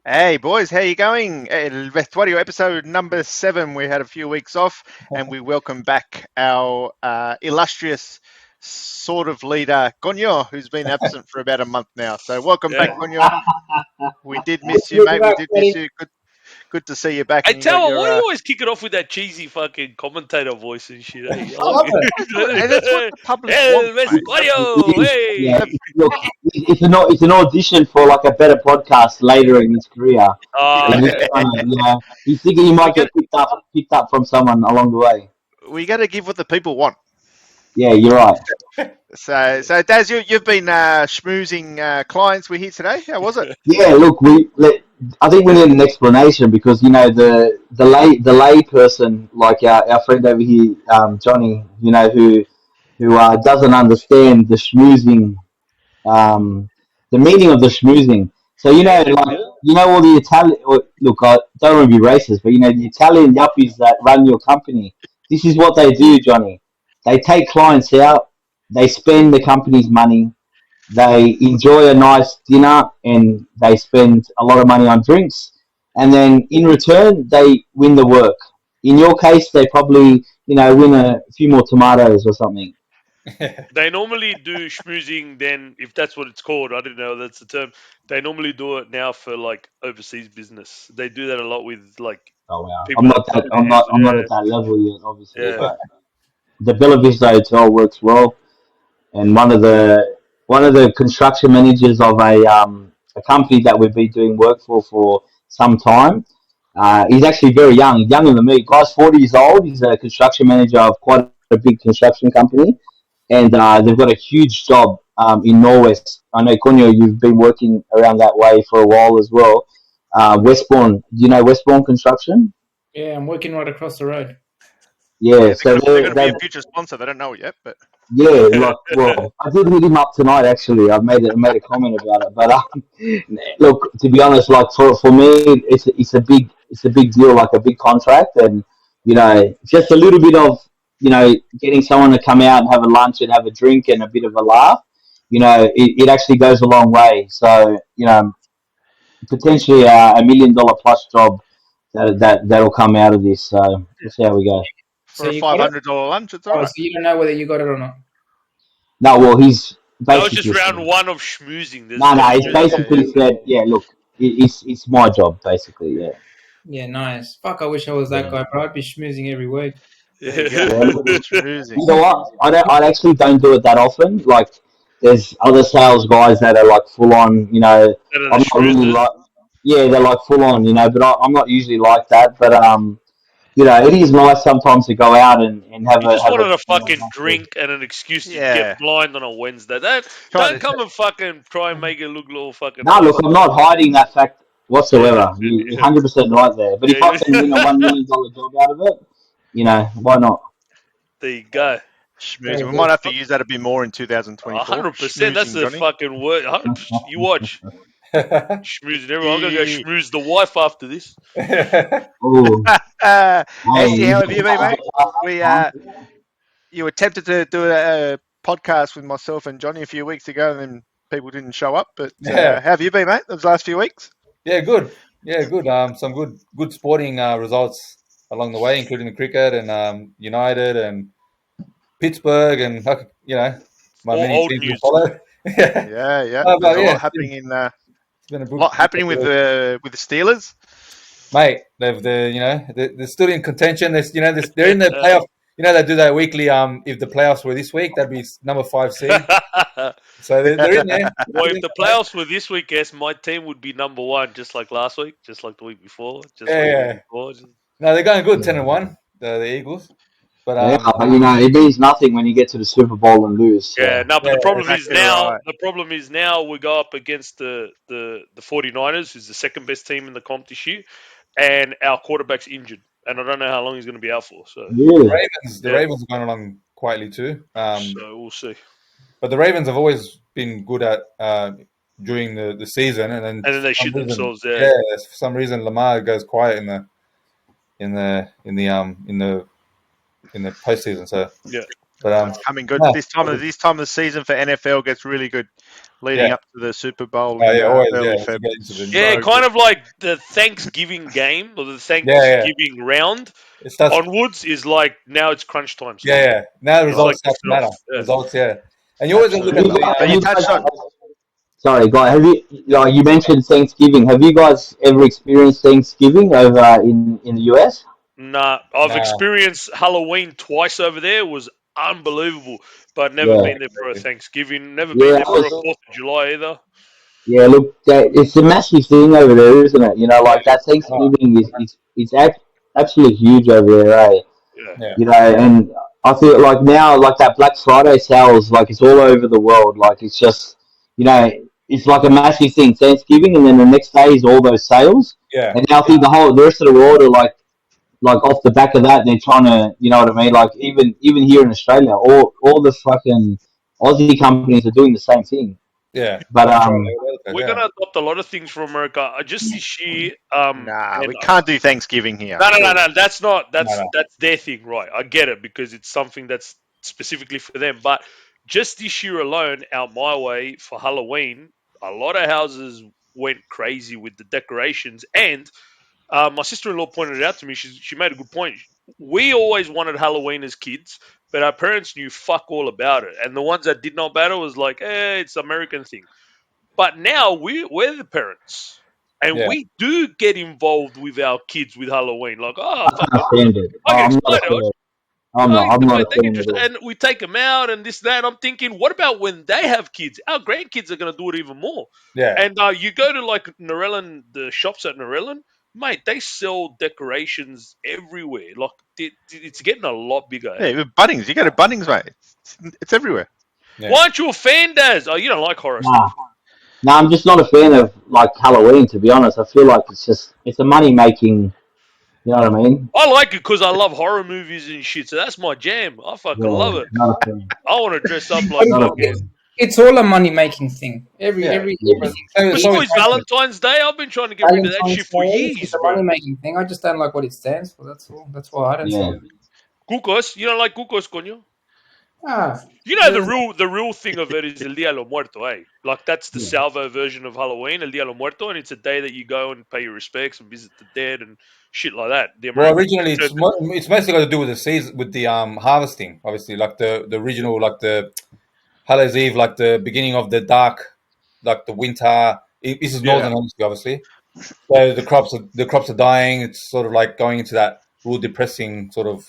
Hey boys, how you going? El Vestuario episode number 7. We had a few weeks off, and we welcome back our illustrious sort of leader, Gonyo, who's been absent for about a month now. So welcome back, Yeah. Gonyo. We did miss you, mate. We did miss you. Good to see you back. Hey, And you got Tower, why do you your. always kick it off with that cheesy fucking commentator voice and shit? Eh? I I love it. Hey, that's what the public El wants, mate. Vestuario, It is, yeah. hey! Look, it's an audition for like a better podcast later in his career. Oh, And he's okay. trying to, he's thinking he we might got get picked up from someone along the way. we got to give what the people want. Yeah, you're right. So Daz, you've been schmoozing clients we here today. How was it? Yeah, look, I think we need an explanation because the lay person like our friend over here, Johnny, who doesn't understand the schmoozing, the meaning of the schmoozing. So Yeah. like all the Italian. Look, I don't want to be racist, but the Italian yuppies that run your company. This is what they do, Johnny. They take clients out. They spend the company's money. They enjoy a nice dinner and they spend a lot of money on drinks. And then in return, they win the work. In your case, they probably win a few more tomatoes or something. They normally do schmoozing then, if that's what it's called. I didn't know that's the term. They normally do it now for like overseas business. They do that a lot with like Oh wow! I'm people that not that. put their I'm hands. not. I'm not at that level yet, obviously. Yeah. But the Bella Vista Hotel works well, and one of the construction managers of a company that we've been doing work for some time. He's actually very young, younger than me. Guy's 40 years old. He's a construction manager of quite a big construction company, and they've got a huge job in Norwest. I know, Kunyo, you've been working around that way for a while as well. Westbourne, do you know Westbourne Construction? Yeah, I'm working right across the road. Yeah, Yeah, so they're going to be they've a future sponsor. They don't know it yet, but yeah, like, well, I did hit him up tonight. Actually, I made a comment about it. But look, to be honest, like for me, it's a big deal, like a big contract, and just a little bit of getting someone to come out and have a lunch and have a drink and a bit of a laugh. It actually goes a long way. So potentially a $1 million plus job that'll come out of this. So we'll see how we go. So for a you got it? $500 lunch, it's all Oh, right. so you don't know whether you got it or not? No, well, he's That was just basically round one of schmoozing. There's no, more he's schmoozing. basically said, yeah, look, it's my job, basically, yeah. Yeah, nice. Fuck, I wish I was that guy, bro. I'd be schmoozing every week. There you go. Yeah, look, Schmoozing. you know what? I actually don't do it that often. Like, there's other sales guys that are like full on, That are the I'm not really schmoozers. like, yeah, they're like full on, but I'm not usually like that. But it is nice sometimes to go out and have You a just have a. wanted a fucking drink and an excuse to get Yeah. blind on a Wednesday. Trying Don't to come and fucking try and make it look little fucking No, look, nice. I'm not hiding that fact Yeah, whatsoever. You're yeah, 100% right there. But if I can win a yeah. $1 million job out of it, why not? There you go. schmoozing. Very We good. might have to use that a bit more in 2024. 100%. That's Schmoozing, the Johnny. fucking word. You watch. Schmoozing everyone. I'm going to go Yeah. schmooze the wife after this. Oh, Andy, hey, how have you been, mate? We You attempted to do a podcast with myself and Johnny a few weeks ago, and then people didn't show up. But Yeah, how have you been, mate? Those last few weeks? yeah, good. Yeah, good. Some good sporting results along the way, including the cricket and United and Pittsburgh and my All many old teams will news. follow. Yeah, Yeah, yeah. but There's a yeah, lot happening in it's been a lot happening with good the Steelers. mate. They're still in contention. They're in the playoff. They do that weekly. If the playoffs were this week, that'd be number 5 seed. So they're in there. Well, if the playoffs were this week, yes, my team would be number one, just like last week, just like the week before, just like the week Yeah. before. No, they're going good, 10-1. The Eagles, but yeah, but it means nothing when you get to the Super Bowl and lose. So. Yeah, no, but yeah, the problem is Exactly now. right. The problem is now we go up against the 49ers, who's the second best team in the comp this year, and our quarterback's injured, and I don't know how long he's going to be out for. So, Really? The yeah, Ravens are going along quietly too. so we'll see. But the Ravens have always been good at during the season, and then And then they for some shit reason, themselves there. for some reason Lamar goes quiet in the postseason. So, Yeah. but Coming good. no, This time of the season for NFL gets really good. leading Yeah. up to the Super Bowl Oh, in yeah, always, early to Feb. get into the Yeah, So kind good. of like the Thanksgiving game or the yeah. Thanksgiving round It starts. onwards is like now it's crunch time Yeah, stuff. yeah. Now the It's like results start to kicking matter. off. Yeah. Results, yeah. And you always got to look at Absolutely. the. But you touched on Sorry, guys. Have you like you mentioned Thanksgiving? Have you guys ever experienced Thanksgiving over in the US? Nah, I've Nah, experienced Halloween twice over there. It was unbelievable, but never Yeah, been there for a Thanksgiving. Never been yeah. there for a 4th of July either. Yeah, look, it's a massive thing over there, isn't it? You know, Yeah, like that oh, Thanksgiving is absolutely huge over there, eh? yeah, yeah, You know, and I feel like now, like that Black Friday sales, like it's all over the world. Like it's just, you know, it's like a massive thing. Thanksgiving, and then the next day is all those sales, yeah, and now I think the rest of the world are like off the back of that, they're trying to, you know what I mean? Like even here in Australia, all the fucking Aussie companies are doing the same thing. yeah. But That's right. we're Yeah, gonna adopt a lot of things from America. Just this year, nah, and we can't do Thanksgiving here. no, no, no, Surely. no. That's not. no, no. That's their thing, right? I get it because it's something that's specifically for them. But just this year alone, out my way for Halloween, a lot of houses went crazy with the decorations. And my sister-in-law pointed it out to me. She made a good point. We always wanted Halloween as kids, but our parents knew fuck all about it. And the ones that did know about it was like, it's an American thing. But now we're the parents. And Yeah, we do get involved with our kids with Halloween. Like, oh, I fuck, can't stand it. I get I'm not a excited. fan. Oh, I'm not a they get fan at interested. all. And we take them out and this, that. I'm thinking, what about when they have kids? Our grandkids are going to do it even more. yeah, And you go to like Narellan, the shops at Narellan, mate, they sell decorations everywhere. Like, it's getting a lot bigger. Yeah, Eh? even Bunnings. You go to Bunnings, mate. It's everywhere. yeah. Why aren't you a fan, Daz? Oh, you don't like horror Nah, stuff. nah, I'm just not a fan of like Halloween. To be honest, I feel like it's a money making. You know what I mean? I like it because I love horror movies and shit. So that's my jam. I fucking Yeah, love it. not a fan. I want to dress up But like Not a fucking. fan. it's all a money making thing. Yeah. Yeah. So So it's is Valentine's Day. I've been trying to get rid of that shit Valentine's for Day, it's years, a bro. money making thing. I just don't like what it stands for. That's all. That's why I don't see Yeah. it. Cucos, you don't like cucos, coño? Ah, You know there's- the real thing of it is El Dia de los Muertos, eh? Like that's the Yeah. salvo version of Halloween, El Dia de los Muertos, and it's a day that you go and pay your respects and visit the dead and shit like that. The well, Americans originally turned it's mostly got to do with the season, with the harvesting. Obviously, like the original, like the Hallows Eve, like the beginning of the dark, like the winter. This is yeah. northern hemisphere, obviously. So the crops are dying. It's sort of like going into that real depressing sort of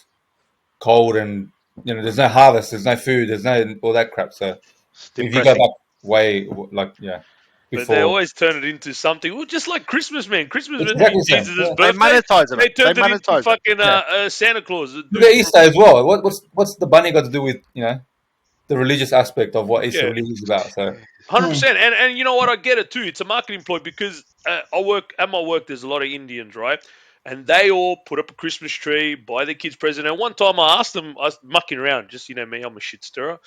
cold, and there's no harvest, there's no food, there's no all that crap. So It's if you go depressing. back way, like But they before, always turn it into something. Well, just like Christmas, man. Christmas it's meant to be exactly the same. Jesus' Yeah. They birthday. monetize it, They mate. They turned it into monetize it. fucking Yeah. Santa Claus. Look at Easter as well. What's the bunny got to do with the religious aspect of what Easter Yeah. really is about? So 100%. And you know what? I get it too. It's a marketing ploy because I work at my work. There's a lot of Indians, right? And they all put up a Christmas tree, buy their kids present. And one time I asked them, I was mucking around, just me, I'm a shit stirrer.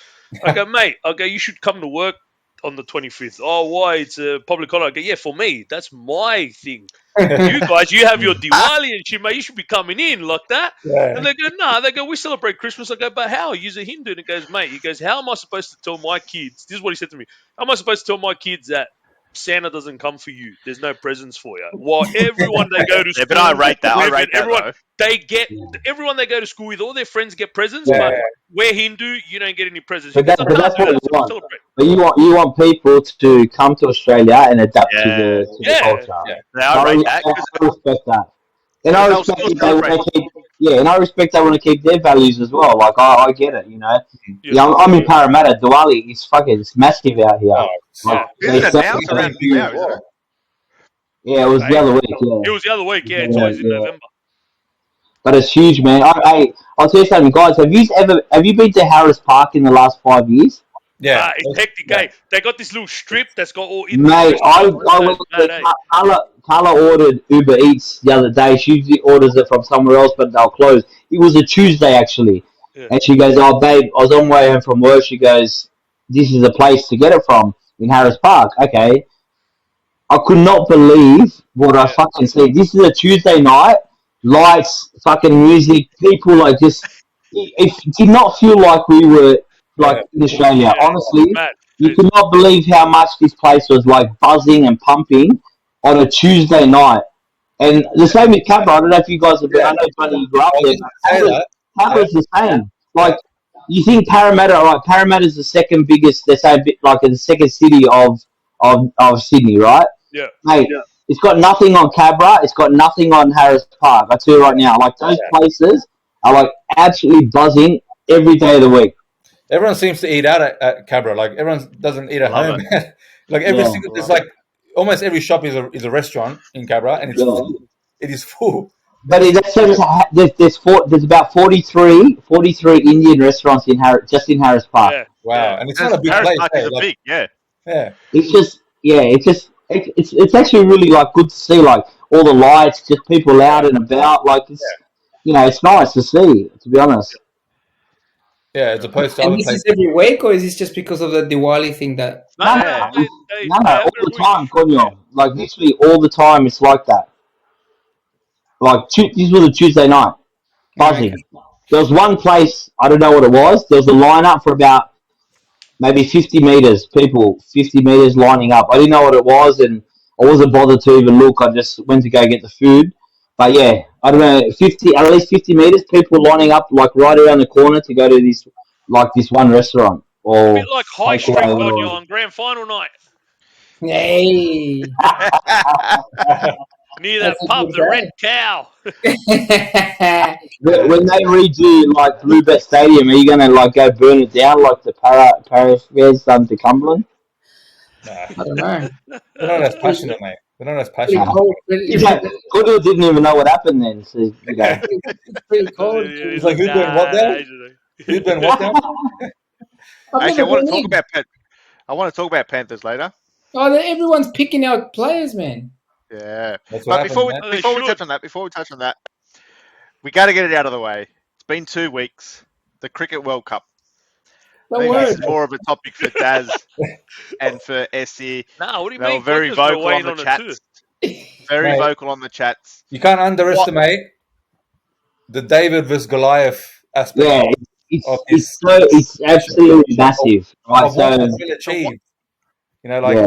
I go, mate, you should come to work on the 25th. Oh, why? It's a public holiday. I go, yeah, for me, that's my thing. You guys, you have your Diwali and shit, mate. You should be coming in like that. yeah, And they go, nah. They go, we celebrate Christmas. I go, but how? You're a Hindu. And he goes, mate, how am I supposed to tell my kids? This is what he said to me. How am I supposed to tell my kids that Santa doesn't come for you? There's no presents for you. While everyone they go to Yeah, school, but I rate that. I with, rate that everyone though. they get everyone they go to school with, all their friends get presents, yeah, but yeah. we're Hindu, you don't get any presents. He But goes, that, but that's what you that's what we want. celebrate. But you want people to come to Australia and adapt to Yeah. the Yeah. culture. Yeah. Yeah, So I rate that. I respect that. And I Because they'll respect still that they want celebrate. to keep, and I respect they want to keep their values as well. Like I get it, Yeah. Yeah, I'm in Parramatta. Diwali is it's massive out here. Oh, Like, Yeah. Isn't it they now? It's celebrate- around now, isn't it? Yeah, it was the Hey, other week. it Yeah, was the other week, yeah. It's always in November. but it's huge, man. I'll tell you something, guys. Have you been to Harris Park in the last 5 years? yeah, It's hectic, yeah. eh? They got this little strip that's got all Mate, I restaurants. went Mad, Carla ordered Uber Eats the other day. She usually orders it from somewhere else, but they'll close. It was a Tuesday actually, Yeah. and she goes, "Oh, babe, I was on my way home from work." She goes, "This is the place to get it from in Harris Park." Okay, I could not believe what I fucking see. This is a Tuesday night, lights, fucking music, people like just. It did not feel like we were like in Australia. Yeah, Honestly, Matt. you cannot believe how much this place was like buzzing and pumping on a Tuesday night. And the same with Cabra. I don't know if you guys have been. I Yeah. know Johnny, you grew up I was there, just but gonna say that. Yeah. Cabra's the same. Yeah. Like you think Parramatta, right? Parramatta's the second biggest. They say like the second city of Sydney, right? Yeah. Mate, it's got nothing on Cabra. It's got nothing on Harris Park. I tell you right now, like those places are like absolutely buzzing every day of the week. Everyone seems to eat out at Cabra. Like everyone doesn't eat at Love home. Like every Yeah, single, it's like almost every shop is a restaurant in Cabra, and it's yeah. full. It is full. But it says there's about 43 Indian restaurants just in Harris Park. Yeah. Wow, Yeah. and it's not a big Harris place. Park Eh? is a Like, big, yeah. yeah, It's just yeah, it's actually really like good to see like all the lights, just people out and about. Like it's nice to see. To be honest, yeah. As opposed to And other this is places. every week, or is this just because of the Diwali thing that? No, no, no, Yeah. they all have it the every week. time, Conyo. Like literally all the time, it's like that. Like this was a Tuesday night, Okay. buzzing. There was one place I don't know what it was. There was a lineup for about maybe 50 meters, people 50 meters lining up. I didn't know what it was, and I wasn't bothered to even look. I just went to go get the food. But yeah, I don't know, 50 at least 50 meters, people lining up like right around the corner to go to this one restaurant A bit or like High Street takeaway. Gonyo Or, on grand final night. Hey, Near that that's a pub, good the Red day. Cow. when they redo like Bluebet Stadium, are you gonna like go burn it down like the Paraffairs done to Cumberland? Nah, I don't know. they're not as passionate, mate. They're not as Pretty passionate. cold. Goodall didn't even know what happened then. So you go. It's pretty cold. It's He's like like, who burned what nah, down? Who burned what down? I've Actually, never been in. I want to talk about Panthers later. Oh, everyone's picking out players, man. Yeah. That's what But happened, man. They before we should. touch on that, we got to get it out of the way. It's been 2 weeks. The Cricket World Cup. Don't Maybe worry. this is more of a topic for Daz and for Essie. Nah, what do you They were mean? very Qantas were vocal on weighing the on it too. chats. Very Mate. vocal on the chats. You can't underestimate the David versus Goliath aspect Yeah, of this. it's absolutely massive, right? Of what So Australia achieved. You know, like yeah,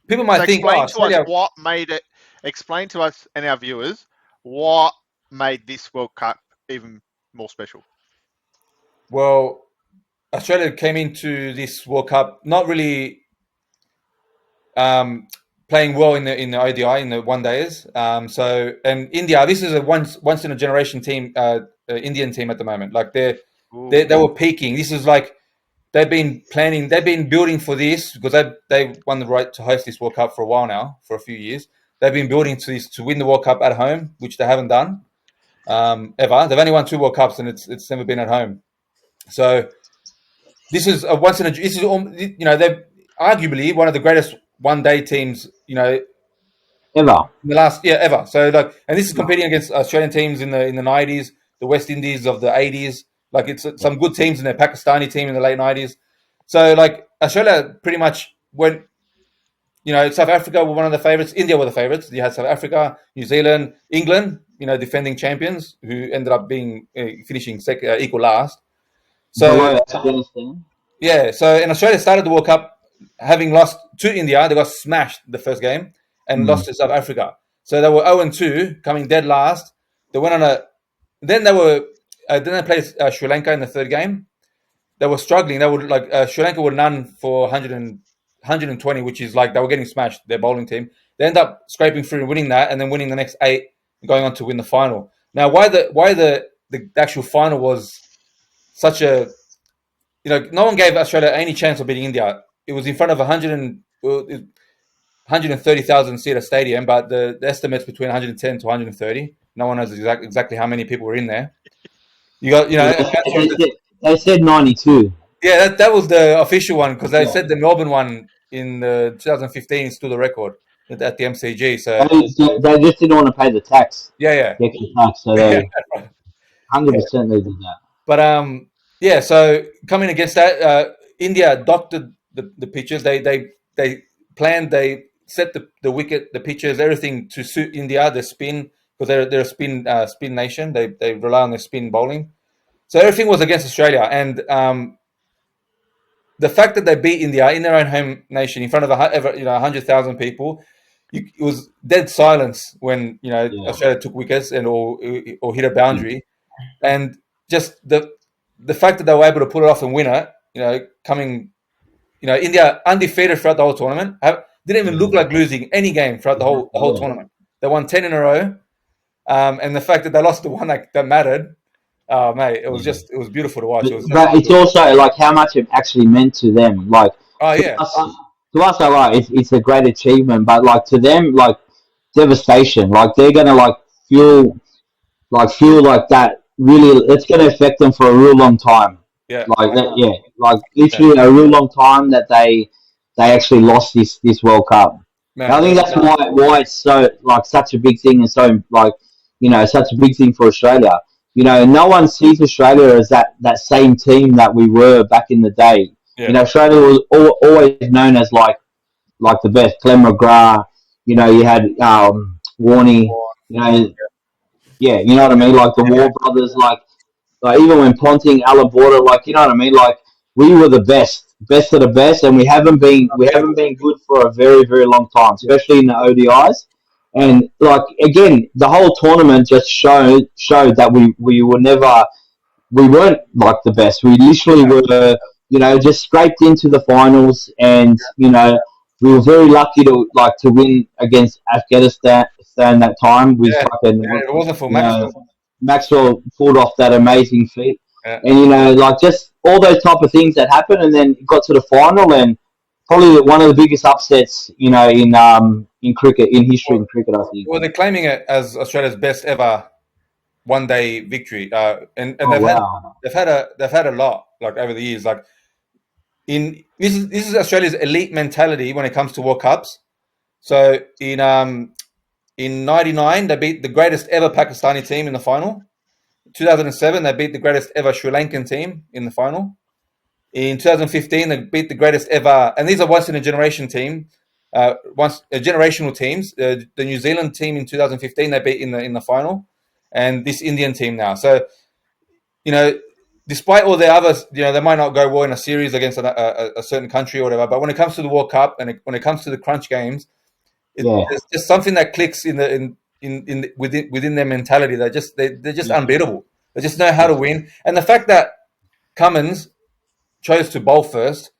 people So might think, oh, explain to us Australia. what made it. Explain to us and our viewers what made this World Cup even more special. Well, Australia came into this World Cup not really playing well in the ODI in the one days. And India, this is a once in a generation team, Indian team at the moment. Like they were peaking. This is like they've been planning, they've been building for this because they won the right to host this World Cup for a while now, for a few years. They've been building to win the World Cup at home, which they haven't done ever. They've only won 2 World Cups, and it's never been at home. So this is a once in a. This is they're arguably one of the greatest one-day teams ever. in the last ever. So and this is competing against Australian teams in the 90s, the West Indies of the 80s. Like it's some good teams in there, Pakistani team in the late 90s. So Australia pretty much went. South Africa were one of the favorites. India were the favorites. You had South Africa, New Zealand, England. Defending champions who ended up being finishing equal last. So Below Afghanistan. yeah, and Australia started the World Cup having lost to India. They got smashed the first game and lost to South Africa. So they were 0-2, coming dead last. They went on then they played Sri Lanka in the third game. They were struggling. They would Sri Lanka were none for 120, which is like they were getting smashed. Their bowling team. They end up scraping through and winning that, and then winning the next 8, and going on to win the final. Now, why the actual final was such a no one gave Australia any chance of beating India. It was in front of 130,000 seater stadium, but the estimates between 110 to 130. No one knows exactly how many people were in there. You got They said 92. yeah, that was the official one because they said the Melbourne one in 2015 is still the record at the MCG. So They just didn't want to pay the tax, yeah. the extra tax. So they 100% they did that. But so coming against that, India doctored the pitches. They planned, they set the wicket, the pitches, everything to suit India, their spin, because they're a spin nation. They rely on their spin bowling. So everything was against Australia, and the fact that they beat India in their own home nation in front of 100,000 people, it was dead silence when Australia took wickets and or hit a boundary, and just the fact that they were able to pull it off and win it, India undefeated throughout the whole tournament, didn't even look like losing any game throughout the whole tournament. They won 10 in a row, and the fact that they lost the one that mattered. Oh, mate, it was beautiful to watch. But it's also like how much it actually meant to them. Like yeah, to us, all right, it's a great achievement, but like to them, like devastation. Like they're gonna feel like that. Really, it's gonna affect them for a real long time. yeah, Like that, yeah, like literally a real long time that they actually lost this World Cup. And I man. think that's why it's so like such a big thing and so like such a big thing for Australia. No one sees Australia as that same team that we were back in the day. Yeah. Australia was always known as like the best. Clem McGrath, you had Warney, yeah, you know what I mean. Like the War brothers, like even when Ponting, Alaborda, like you know what I mean. Like we were the best of the best, and we haven't been good for a very very long time, especially in the ODIs. And like again, the whole tournament just showed that we weren't like the best. We literally were, just scraped into the finals, and we were very lucky to win against Afghanistan that time with fucking, It wasn't for you know, Maxwell. Maxwell pulled off that amazing feat, Yeah. and like just all those type of things that happened, and then got to the final, and probably one of the biggest upsets, in cricket, in history in cricket, I think. Well, they're claiming it as Australia's best ever one-day victory, and Oh wow! they've had a lot like over the years. Like this is Australia's elite mentality when it comes to World Cups. So in '99 they beat the greatest ever Pakistani team in the final. 2007 they beat the greatest ever Sri Lankan team in the final. In 2015 they beat the greatest ever, and these are once in a generation team. Once generational teams, the New Zealand team in 2015 they beat in the final, and this Indian team now. So, despite all the others, they might not go well in a series against a certain country or whatever. But when it comes to the World Cup and when it comes to the crunch games, there's just something that clicks within their mentality. They're just unbeatable. They just know how to win, and the fact that Cummins chose to bowl first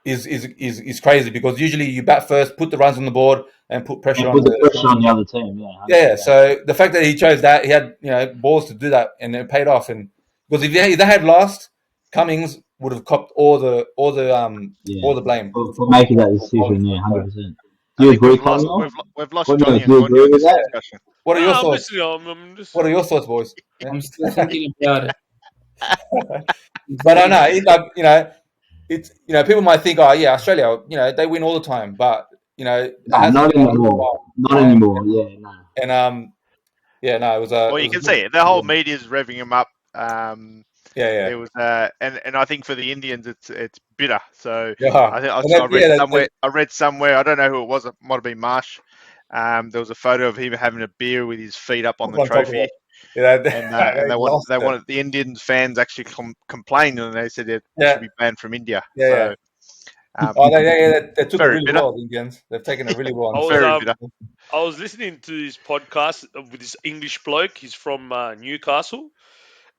is crazy, because usually you bat first, put the runs on the board, and put pressure And on put the pressure on the other team. Yeah. Yeah. So the fact that he chose that, he had balls to do that, and it paid off. And because if they had lost, Cummings would have copped all the blame For making that decision. Yeah, 100%. Do I you think agree, we've lost Conwell? we've lost Well, Johnny do and you Gonyo agree in with this that? discussion. What are your I'm thoughts? listening. I'm just. What are your thoughts, boys? Yeah. I'm still thinking about it. But I know, it's people might think, oh yeah, Australia, they win all the time, but it No, hasn't not been like that for a anymore. while. Not anymore. Yeah, no. And yeah, no, it was Well, you a can good. see it. The whole media's revving him up. Yeah, There was and I think for the Indians it's bitter. So yeah. I think And that, I read somewhere. I read somewhere. I don't know who it was. It might have been Marsh. There was a photo of him having a beer with his feet up on the on top of trophy, it. Yeah, and they lost they it. wanted the Indians fans actually complained, and they said it Yeah, should be banned from India. yeah, yeah. So Oh, they took it very really bitter, well, the Indians. They've taken it really well. I And was very um bitter. I was listening to his podcast with this English bloke. He's from Newcastle,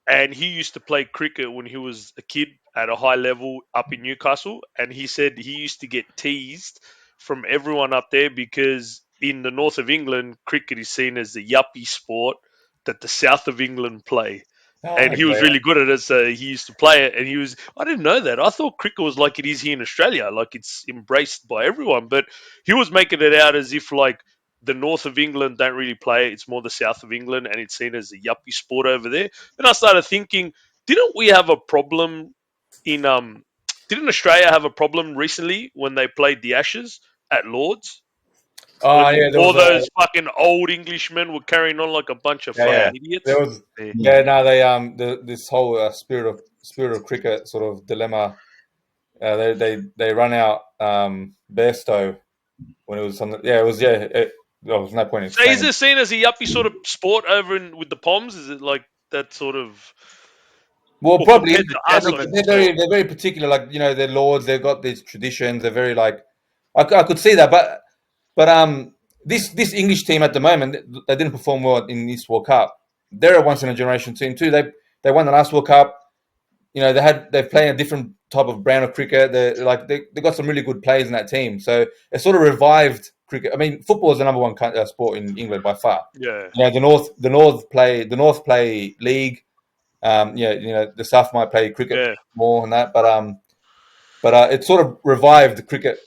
and he used to play cricket when he was a kid at a high level up in Newcastle. And he said he used to get teased from everyone up there because in the north of England, cricket is seen as the yuppie sport that the south of England play. And he was okay. really good at it, so he used to play it. And I didn't know that. I thought cricket was like it is here in Australia, like it's embraced by everyone. But he was making it out as if like the north of England don't really play it. It's more the south of England, and it's seen as a yuppie sport over there. Then I started thinking, didn't we have a problem in didn't Australia have a problem recently when they played the Ashes at Lords? Oh When yeah, there all was a those fucking old Englishmen were carrying on like a bunch of yeah. fucking Yeah, idiots. There was yeah. no, they this whole spirit of cricket sort of dilemma. They run out Bairstow when it was something. Yeah, it was there was no point in So is saying. it seen as a yuppie sort of sport over in with the Poms? Is it like that sort of Well, Well, probably. compared to us, They're, I they're understand. very they're very particular. Like they're lords. They've got these traditions. They're very like. I could see that, but this English team at the moment they didn't perform well in this World Cup. They're a once in a generation team too. They won the last World Cup. They're playing a different type of brand of cricket. They got some really good players in that team. So it sort of revived cricket. I mean, football is the number one sport in England by far. Yeah. The North play league. The South might play cricket Yeah. more than that, but it sort of revived the cricket.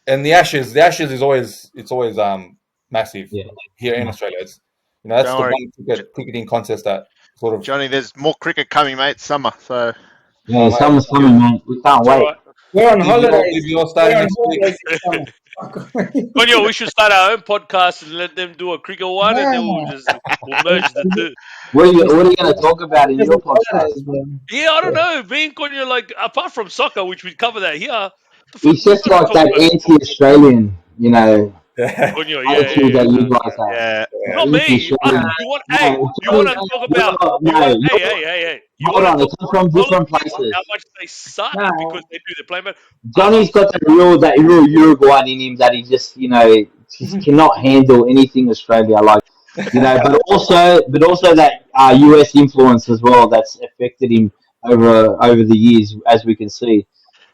And the Ashes is always massive Yeah. here in Australia. That's Don't the worry, one cricketing contest that sort of. Johnny. There's more cricket coming, mate. Summer, so Yeah, summer's coming, man. We can't It's all wait. right. We're on Did you all holidays. starting We're on next week? holidays this summer. Fuck. Konyo, we should start our own podcast and let them do a cricket one, and then we'll merge the two. What are you going to talk about in your podcast? Holidays, bro. Yeah, I don't know. Me and Konyo, like, apart from soccer, which we cover that here, the fuck It's just we gotta like talk that about sport? anti-Australian, Yeah. Konyo, yeah, attitude that yeah. you guys have. yeah. Not me. Anti-Australian. You want? No, Hey, you want to talk about? Hey. You Hold want on, to it talk comes from about different politics, places. how much they suck Nah. because they do the play, man. Johnny's got that real Uruguayan in him that he just cannot handle anything Australia, but also that US influence as well that's affected him over the years, as we can see.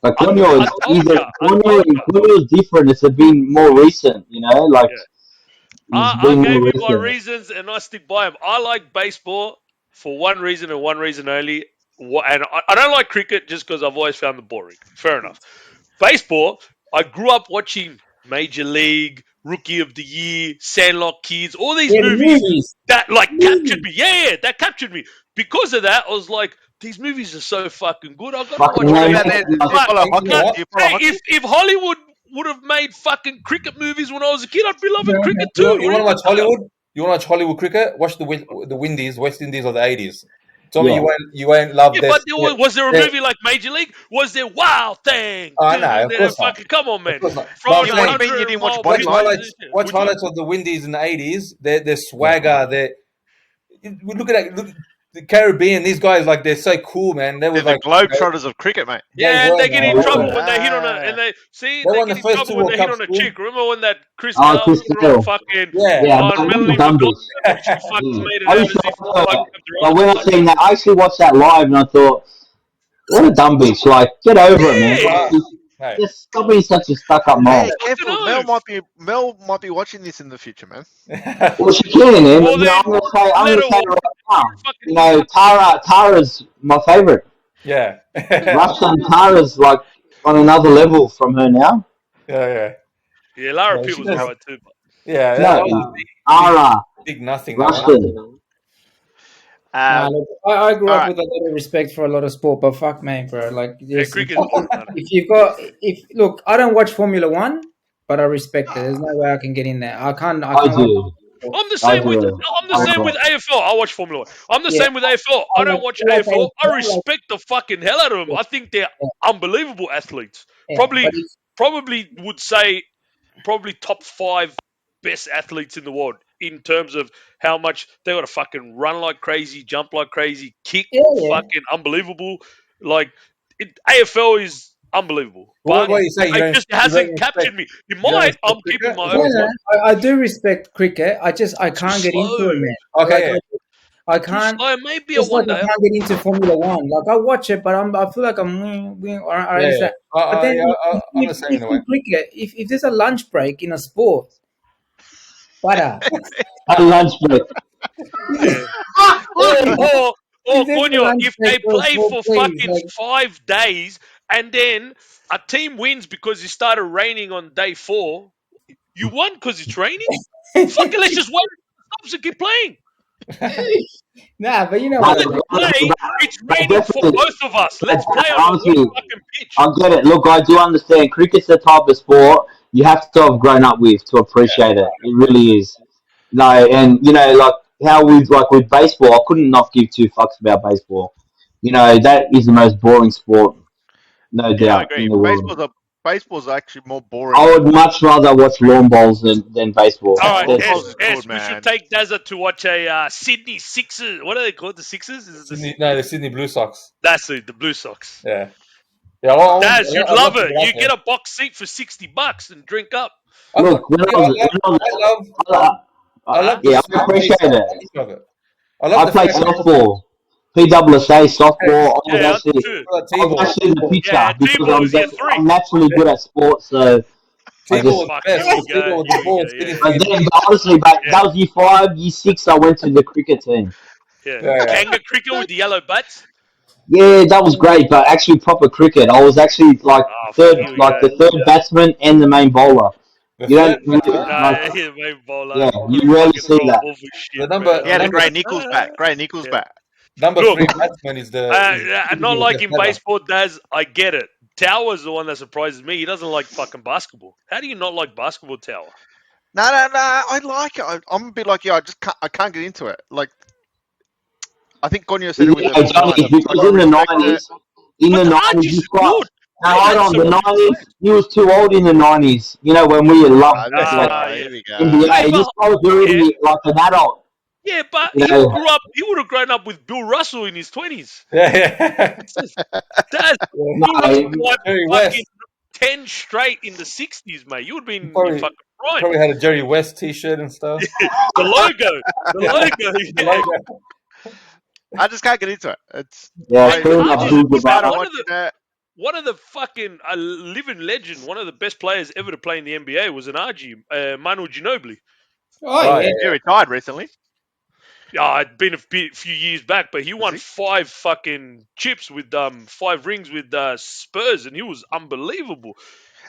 But I Conyo told ya. is different. It's been more recent, Yeah. It's I been gave more you my recent. reasons, and I stick by them. I like baseball for one reason and one reason only. And I don't like cricket just because I've always found them boring. Fair enough. Baseball, I grew up watching Major League, Rookie of the Year, Sandlot Kids, all these Yeah, the movies that captured Movies. me. Yeah, that captured me. Because of that, I was like, these movies are so fucking good. I've got to Fucking watch What hell, about baseball. mate. do you follow hockey? what? Do you follow Hey, hockey? if Hollywood would have made fucking cricket movies when I was a kid, I'd be loving cricket You, too. you want to watch Hollywood? You want to watch Hollywood cricket? Watch the West Indies of the 80s. Tell me Yeah. you won't love Yeah, this. but was there a movie like Major League? Was there Wild Thing? Oh, no, of course not. Fucking come on, man. Of course not. Throwing But a I'm What do you mean you 100 didn't watch mile Body pitches Line? and shit. watch Which one? highlights of the Windies in the 80s. Their swagger. We look at the Caribbean. These guys they're so cool, man. They They're were the Globetrotters of cricket, mate. Yeah, and were, they get man. in Yeah. trouble when they hit on a and they They get won the in first trouble two when World they hit Cups. on a chick. Remember when that Chris Oh, Gale Chris threw a Gale. fucking Yeah. But Melanie dumb McDonald, bitch. which he fucking made it I out used as to if watch like but when I seen that, I actually watched that live and I thought, what a dumb bitch. Get over it, man. Yeah. Hey. Just stop being such a stuck-up mole. Hey, careful! know. Mel might be watching this in the future, man. Well, she can, man. Well, then, I'm going to say let her it right fucking now. Tara's my favorite. Yeah. Russia and Tara's on another level from her now. Yeah. Yeah, Lara Yeah, Pitt she was does. alright too. Yeah. No, Tara, Big nothing. That one. Russian. Nah, look, I grew up alright. with a lot of respect for a lot of sport, but fuck me, bro. Yeah, cricket is boring, man. Look, I don't watch Formula One, but I respect it. There's no way I can get in there. I can't. I watch do. I'm the same with do. AFL. I watch Formula One. I'm the Yeah. same with AFL. I don't watch I like AFL. I AFL, respect the fucking hell out of them. I think they're unbelievable athletes. Yeah, Probably but it's- probably would say top 5 best athletes in the world in terms of how much they got to fucking run like crazy, jump like crazy, kick Yeah. fucking unbelievable. AFL is unbelievable. What But are you saying? it just hasn't captured me. It might. I'm keeping my own. I do respect cricket. I can't get into slow. it, man. Okay. I Too can't. slow. Maybe a Just one like I day. can't get into Formula One. I watch it, but I feel like I'm. I understand. But then, I'm the same in a way. cricket, if there's a lunch break in a sport, butter. At lunch break. Or If there's Konyo, lunch if they break for a play sport, for please, fucking 5 days and then a team wins because it started raining on day 4, you won because it's raining? Fuck it, let's just wait until it stops and keep playing. Nah, but you know Nah, what? Let's play. It's raining for definitely. both of us. Let's play on a Honestly, wet fucking pitch. I get it. Look, I do understand. Cricket's the type of sport you have to have grown up with to appreciate it. It really is. No, and how with baseball, I couldn't not give two fucks about baseball. That is the most boring sport, no Yeah, I doubt, agree. in the world. baseball's actually more boring. I would much rather watch lawn bowls than baseball. All right, Lawn That's- bowls is good, we should man. take Dazza to watch a Sydney Sixers. What are they called? The Sixers? Is it The Sydney Blue Sox. that's it, the Blue Sox. Yeah. Yeah, I Daz, you'd I'd love to it. get out You there. get a box seat for $60 and drink up. Look, when I was, I love yeah, the I appreciate it. pace of it. I I played softball, PWSA softball. I Yeah, was actually, T-ball. I was actually the pitcher Yeah, because T-ball was year 3. I'm naturally good at sports. So I T-ball was just, the Fuck, best. here we go, T-ball with here the we ball go, spinning yeah. for you. but honestly, but Yeah. that was year 5, year 6. I went to the cricket team. Yeah. Yeah. Kanga cricket with the yellow bats. Yeah, that was great, but actually proper cricket. I was actually like Oh, here we go. the third batsman and the main bowler. The You third don't, batsman, Nah, like, yeah, main bowler. yeah, Couldn't you rarely fucking see throw a that. ball for shit, The number- man. He had a Number- great Nichols bat. Great Nichols Yeah. bat. number Look, 3 batsman is the. not like in never. baseball, Daz. I get it. Tower's the one that surprises me. He doesn't like fucking basketball. How do you not like basketball, Tower? No. I like it. I'm a bit like you. I can't get into it. Like, I think Gonyo said it with Yeah, the Johnny, lineup. because Like, I in the respect it. 90s, in But the the 90s, Ange you is got. good. Now, They hold had on, some the good 90s, players. you was too old in the 90s. You know, when we loved yeah. Here we go. NBA. Yeah, This but- guy was already like an adult. Yeah, but You he know. grew up. He would have grown up with Bill Russell in his 20s. Yeah. Daz, No, Bill Russell won Jerry fucking West 10 straight in the 60s, mate. You would have been in Probably- fucking prime. probably had a Jerry West T-shirt and stuff. The logo. Yeah. I just can't get into it. It's Yeah, I- fair I enough. just- Google man, bad. that. I one watch of the- that. One of the fucking a living legend, one of the best players ever to play in the NBA was an Ange, Manu Ginobili. Oh, yeah. He retired recently. Yeah, it'd been few years back, but he won he? 5 fucking chips with 5 rings with Spurs, and he was unbelievable.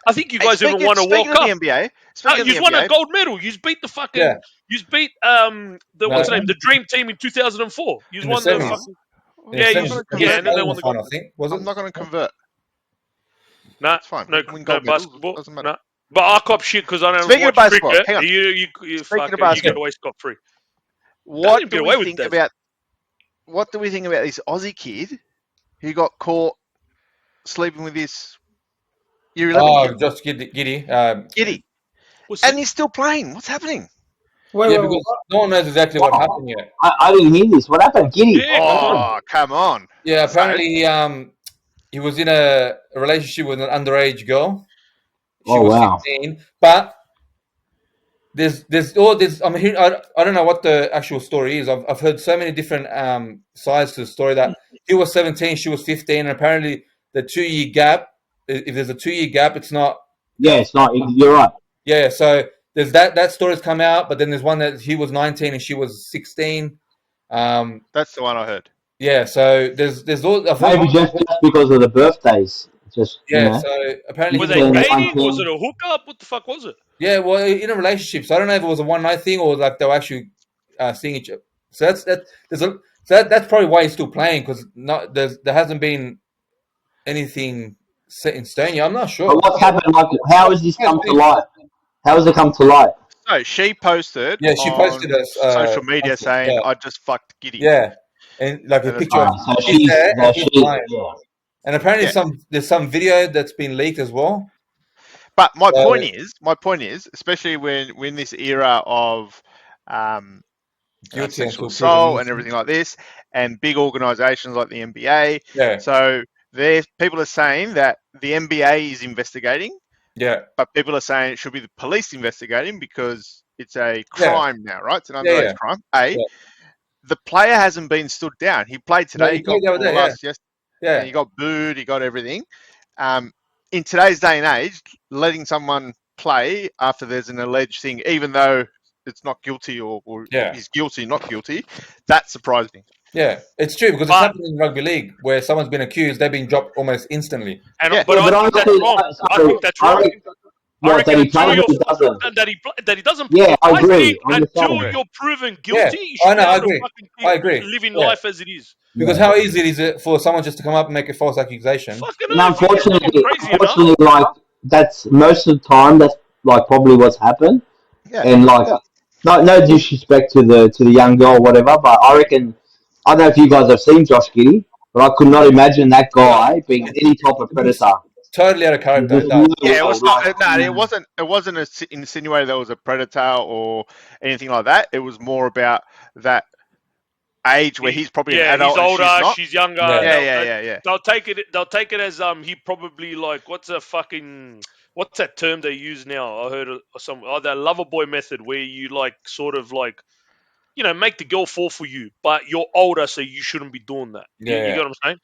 I think you Hey, guys even won a World speaking of Cup. the NBA, No, speaking of the you won a NBA, gold medal. You beat the fucking. Yeah. You beat what's the name? The Dream Team in 2004. You In the won the semis. fucking. In Yeah, the you- semis. yeah, and then they won the final, I think. Was I'm it? not going to convert. Nah, It's fine. no, We can win no gold medals. basketball. Doesn't matter. Nah. But I cop shit because I don't Speaking of watch basketball, cricket. hang on. You Speaking of fucking you basketball. get away scot free. What even do get we away with think that. about? What do we think about this Aussie kid who got caught sleeping with his year 11 Oh, kid, just Giddy. Giddy, What's and it? he's still playing? What's happening? Wait, Yeah, wait, because no one knows exactly what happened yet. I didn't hear this. What happened, Giddy? Yeah, come on. Oh, come on! Yeah, apparently he was in a relationship with an underage girl. She Oh, was wow. 15, but there's all this. I'm hearing. I don't know what the actual story is. I've heard so many different sides to the story that he was 17, she was 15, and apparently the 2-year gap. If there's a 2-year gap, it's not. Yeah, it's not. You're right. Yeah, so there's that story's come out, but then there's one that he was 19 and she was 16. That's the one I heard. Yeah, so there's all. I've heard- Maybe just because of the birthdays. Just yeah, you know. so apparently Were He's they been dating? 19. Was it a hookup? What the fuck was it? Yeah, well, in a relationship, so I don't know if it was a one night thing or like they were actually seeing each other. So that's probably why he's still playing because there hasn't been anything set in stone yet. I'm not sure. But what's happened? Like, how has this come to light? How has it come to light? So she posted. Yeah, she posted on a social media post, saying, yeah. "I just fucked Giddy." Yeah, and like a And picture of So she's there and he's she, lying. yeah. And apparently Yeah. there's some video that's been leaked as well. But my So- point is, especially when this era of Guilty sexual until assault proven and everything like this, and big organisations like the NBA, Yeah, so people are saying that the NBA is investigating, yeah, but people are saying it should be the police investigating because it's a crime now, right? It's an Yeah, underage yeah. crime. Yeah. The player hasn't been stood down. He played today. he He got played the other day, lost yesterday. yeah. He got booed. He got everything. In today's day and age, letting someone play after there's an alleged thing, even though it's not guilty or Yeah. is guilty, not guilty, that surprised me. Yeah, it's true because it's But- happening in rugby league where someone's been accused, they've been dropped almost instantly. And Yeah. but Yeah, I think that's honestly, wrong. I think that's wrong. I What, reckon that he until plays or he you're doesn't? that he doesn't. Yeah, I agree. think I'm the until same. you're proven guilty, you I should know, be I able to agree. fucking I agree. living Yeah. life as it is. Because how easy is it for someone just to come up and make a false accusation? Fucking And hell, if you get someone unfortunately, crazy enough. like that's most of the time. That's like probably what's happened. Yeah. And like, no disrespect to the young girl or whatever, but I reckon I don't know if you guys have seen Josh Giddey, but I could not imagine that guy being any type of predator. totally out of character. It There's does. no Yeah, it way, was not. like, No, it wasn't insinuated there was a predator or anything like that. It was more about that age where he's probably an Yeah, he's adult and she's older, not. she's younger. Yeah. Yeah. They'll take it. They'll take it as he probably like what's that term they use now? I heard that lover boy method where you like sort of like make the girl fall for you, but you're older, so you shouldn't be doing that. You Yeah. get what I'm saying?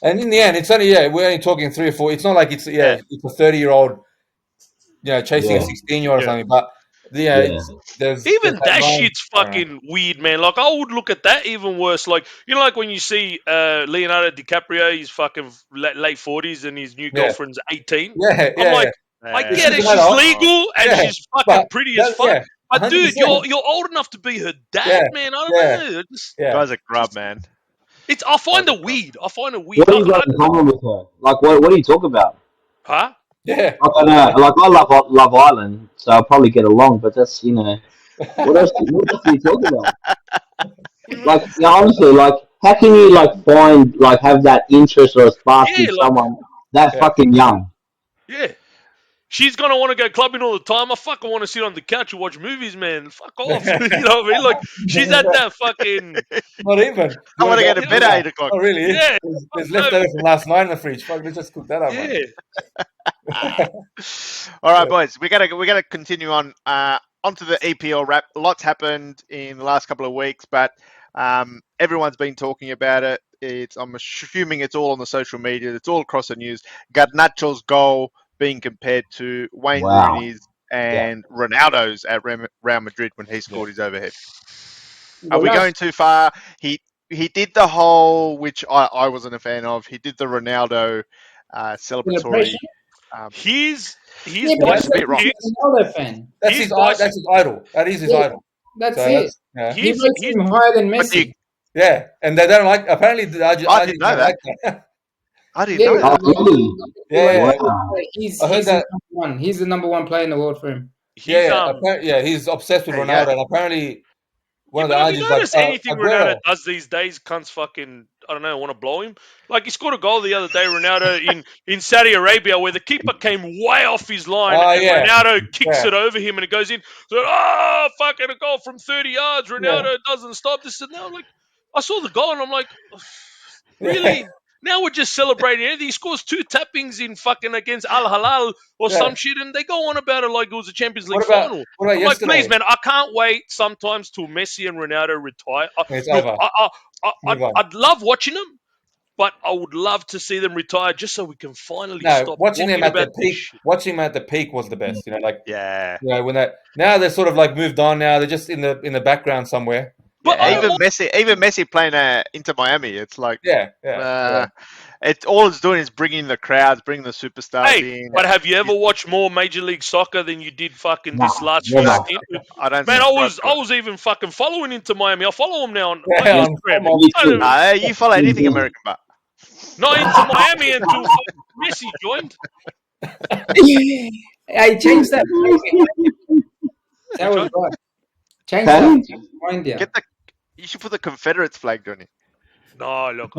And in the end, it's only we're only talking 3 or 4. It's not like it's Yeah. it's a 30-year-old, chasing a Yeah. 16-year-old or Yeah. something. But Yeah. there's Even that that line. shit's fucking weird, man. Like I would look at that even worse. Like like when you see Leonardo DiCaprio, he's fucking late 40s and his new Yeah. girlfriend's 18. Yeah, I'm yeah, like, yeah. I Yeah. get She's it, an she's adult. legal and Yeah, she's fucking but pretty as that, fuck. yeah, But dude, 100%. you're old enough to be her dad, Yeah, man. I yeah, don't know. yeah. Guys are grub, man. I find That's it weird. I find it weird. What do you got in common with her? Like, what do you talk about? Huh? Yeah. I don't know. Like, I love Love Island, so I'll probably get along. But that's what else? What else do you talk about? Like, honestly, like, how can you have that interest or a spark Yeah, with like someone that Yeah. fucking young? yeah. She's gonna want to go clubbing all the time. I fucking want to sit on the couch and watch movies, man. Fuck off. You know what I mean? Like she's at that fucking Not even. I want to go to to bed at 8 o'clock. Oh, really? yeah. There's leftover from last night in the fridge. Fuck, let's just cook that up, man. Yeah. All right, boys, we gotta continue on onto the EPL wrap. Lots happened in the last couple of weeks, but everyone's been talking about it. I'm assuming it's all on the social media. It's all across the news. Garnacho's goal being compared to Wayne Wow. Rooney's and Ronaldo's at Real Madrid when he scored his overhead. Are we going too far? He did the whole, which I wasn't a fan of. He did the Ronaldo celebratory. He's but a bit wrong. he's a Ronaldo fan. That's His his boss- that's his idol. That is his Yeah. idol. That's So it. yeah. He rates him higher than But Messi. Yeah, and they don't like. Apparently, the I didn't Argentinians know don't that. like that. I didn't Yeah, know that. Oh, really? Yeah, Wow. He's I heard the that. number one. He's the number one player in the world for him. he's He's obsessed with There you Ronaldo, go. and apparently one but of have the you Argentinians like noticed anything Aguero. Ronaldo does these days? Cunts fucking I don't know, want to blow him. Like he scored a goal the other day, Ronaldo in Saudi Arabia, where the keeper came way off his line, Oh, and yeah. Ronaldo kicks Yeah. it over him, and it goes in. So fucking a goal from 30 yards. Ronaldo doesn't stop this, and now like I saw the goal, and I'm like, really? Now we're just celebrating it. He scores 2 tappings in fucking against Al Hilal or Yeah. some shit, and they go on about it like it was a Champions League What about final. what about I'm like, yesterday? please, man, I can't wait sometimes till Messi and Ronaldo retire. It's Look, over. Move on. I'd love watching them, but I would love to see them retire just so we can finally No, stop watching them talking at the about this peak. shit. Watching them at the peak was the best. Yeah. When now they're sort of like moved on. Now they're just in the background somewhere. But Yeah, I don't even Messi playing Inter Miami, it's like Yeah. it's all it's doing is bringing the crowds, bringing the superstars Hey, in. but have you ever watched more Major League Soccer than you did fucking this Nah, last never. stint? I don't. Man, I subscribe to was even fucking following Inter Miami. I follow them now on Yeah, Instagram. on- Me I too. don't- Nah, you follow anything American, but Not Inter Miami until fucking Messi joined. I changed that. That was right. Change that. Mind you. you should put the Confederates flag, Johnny. No, look.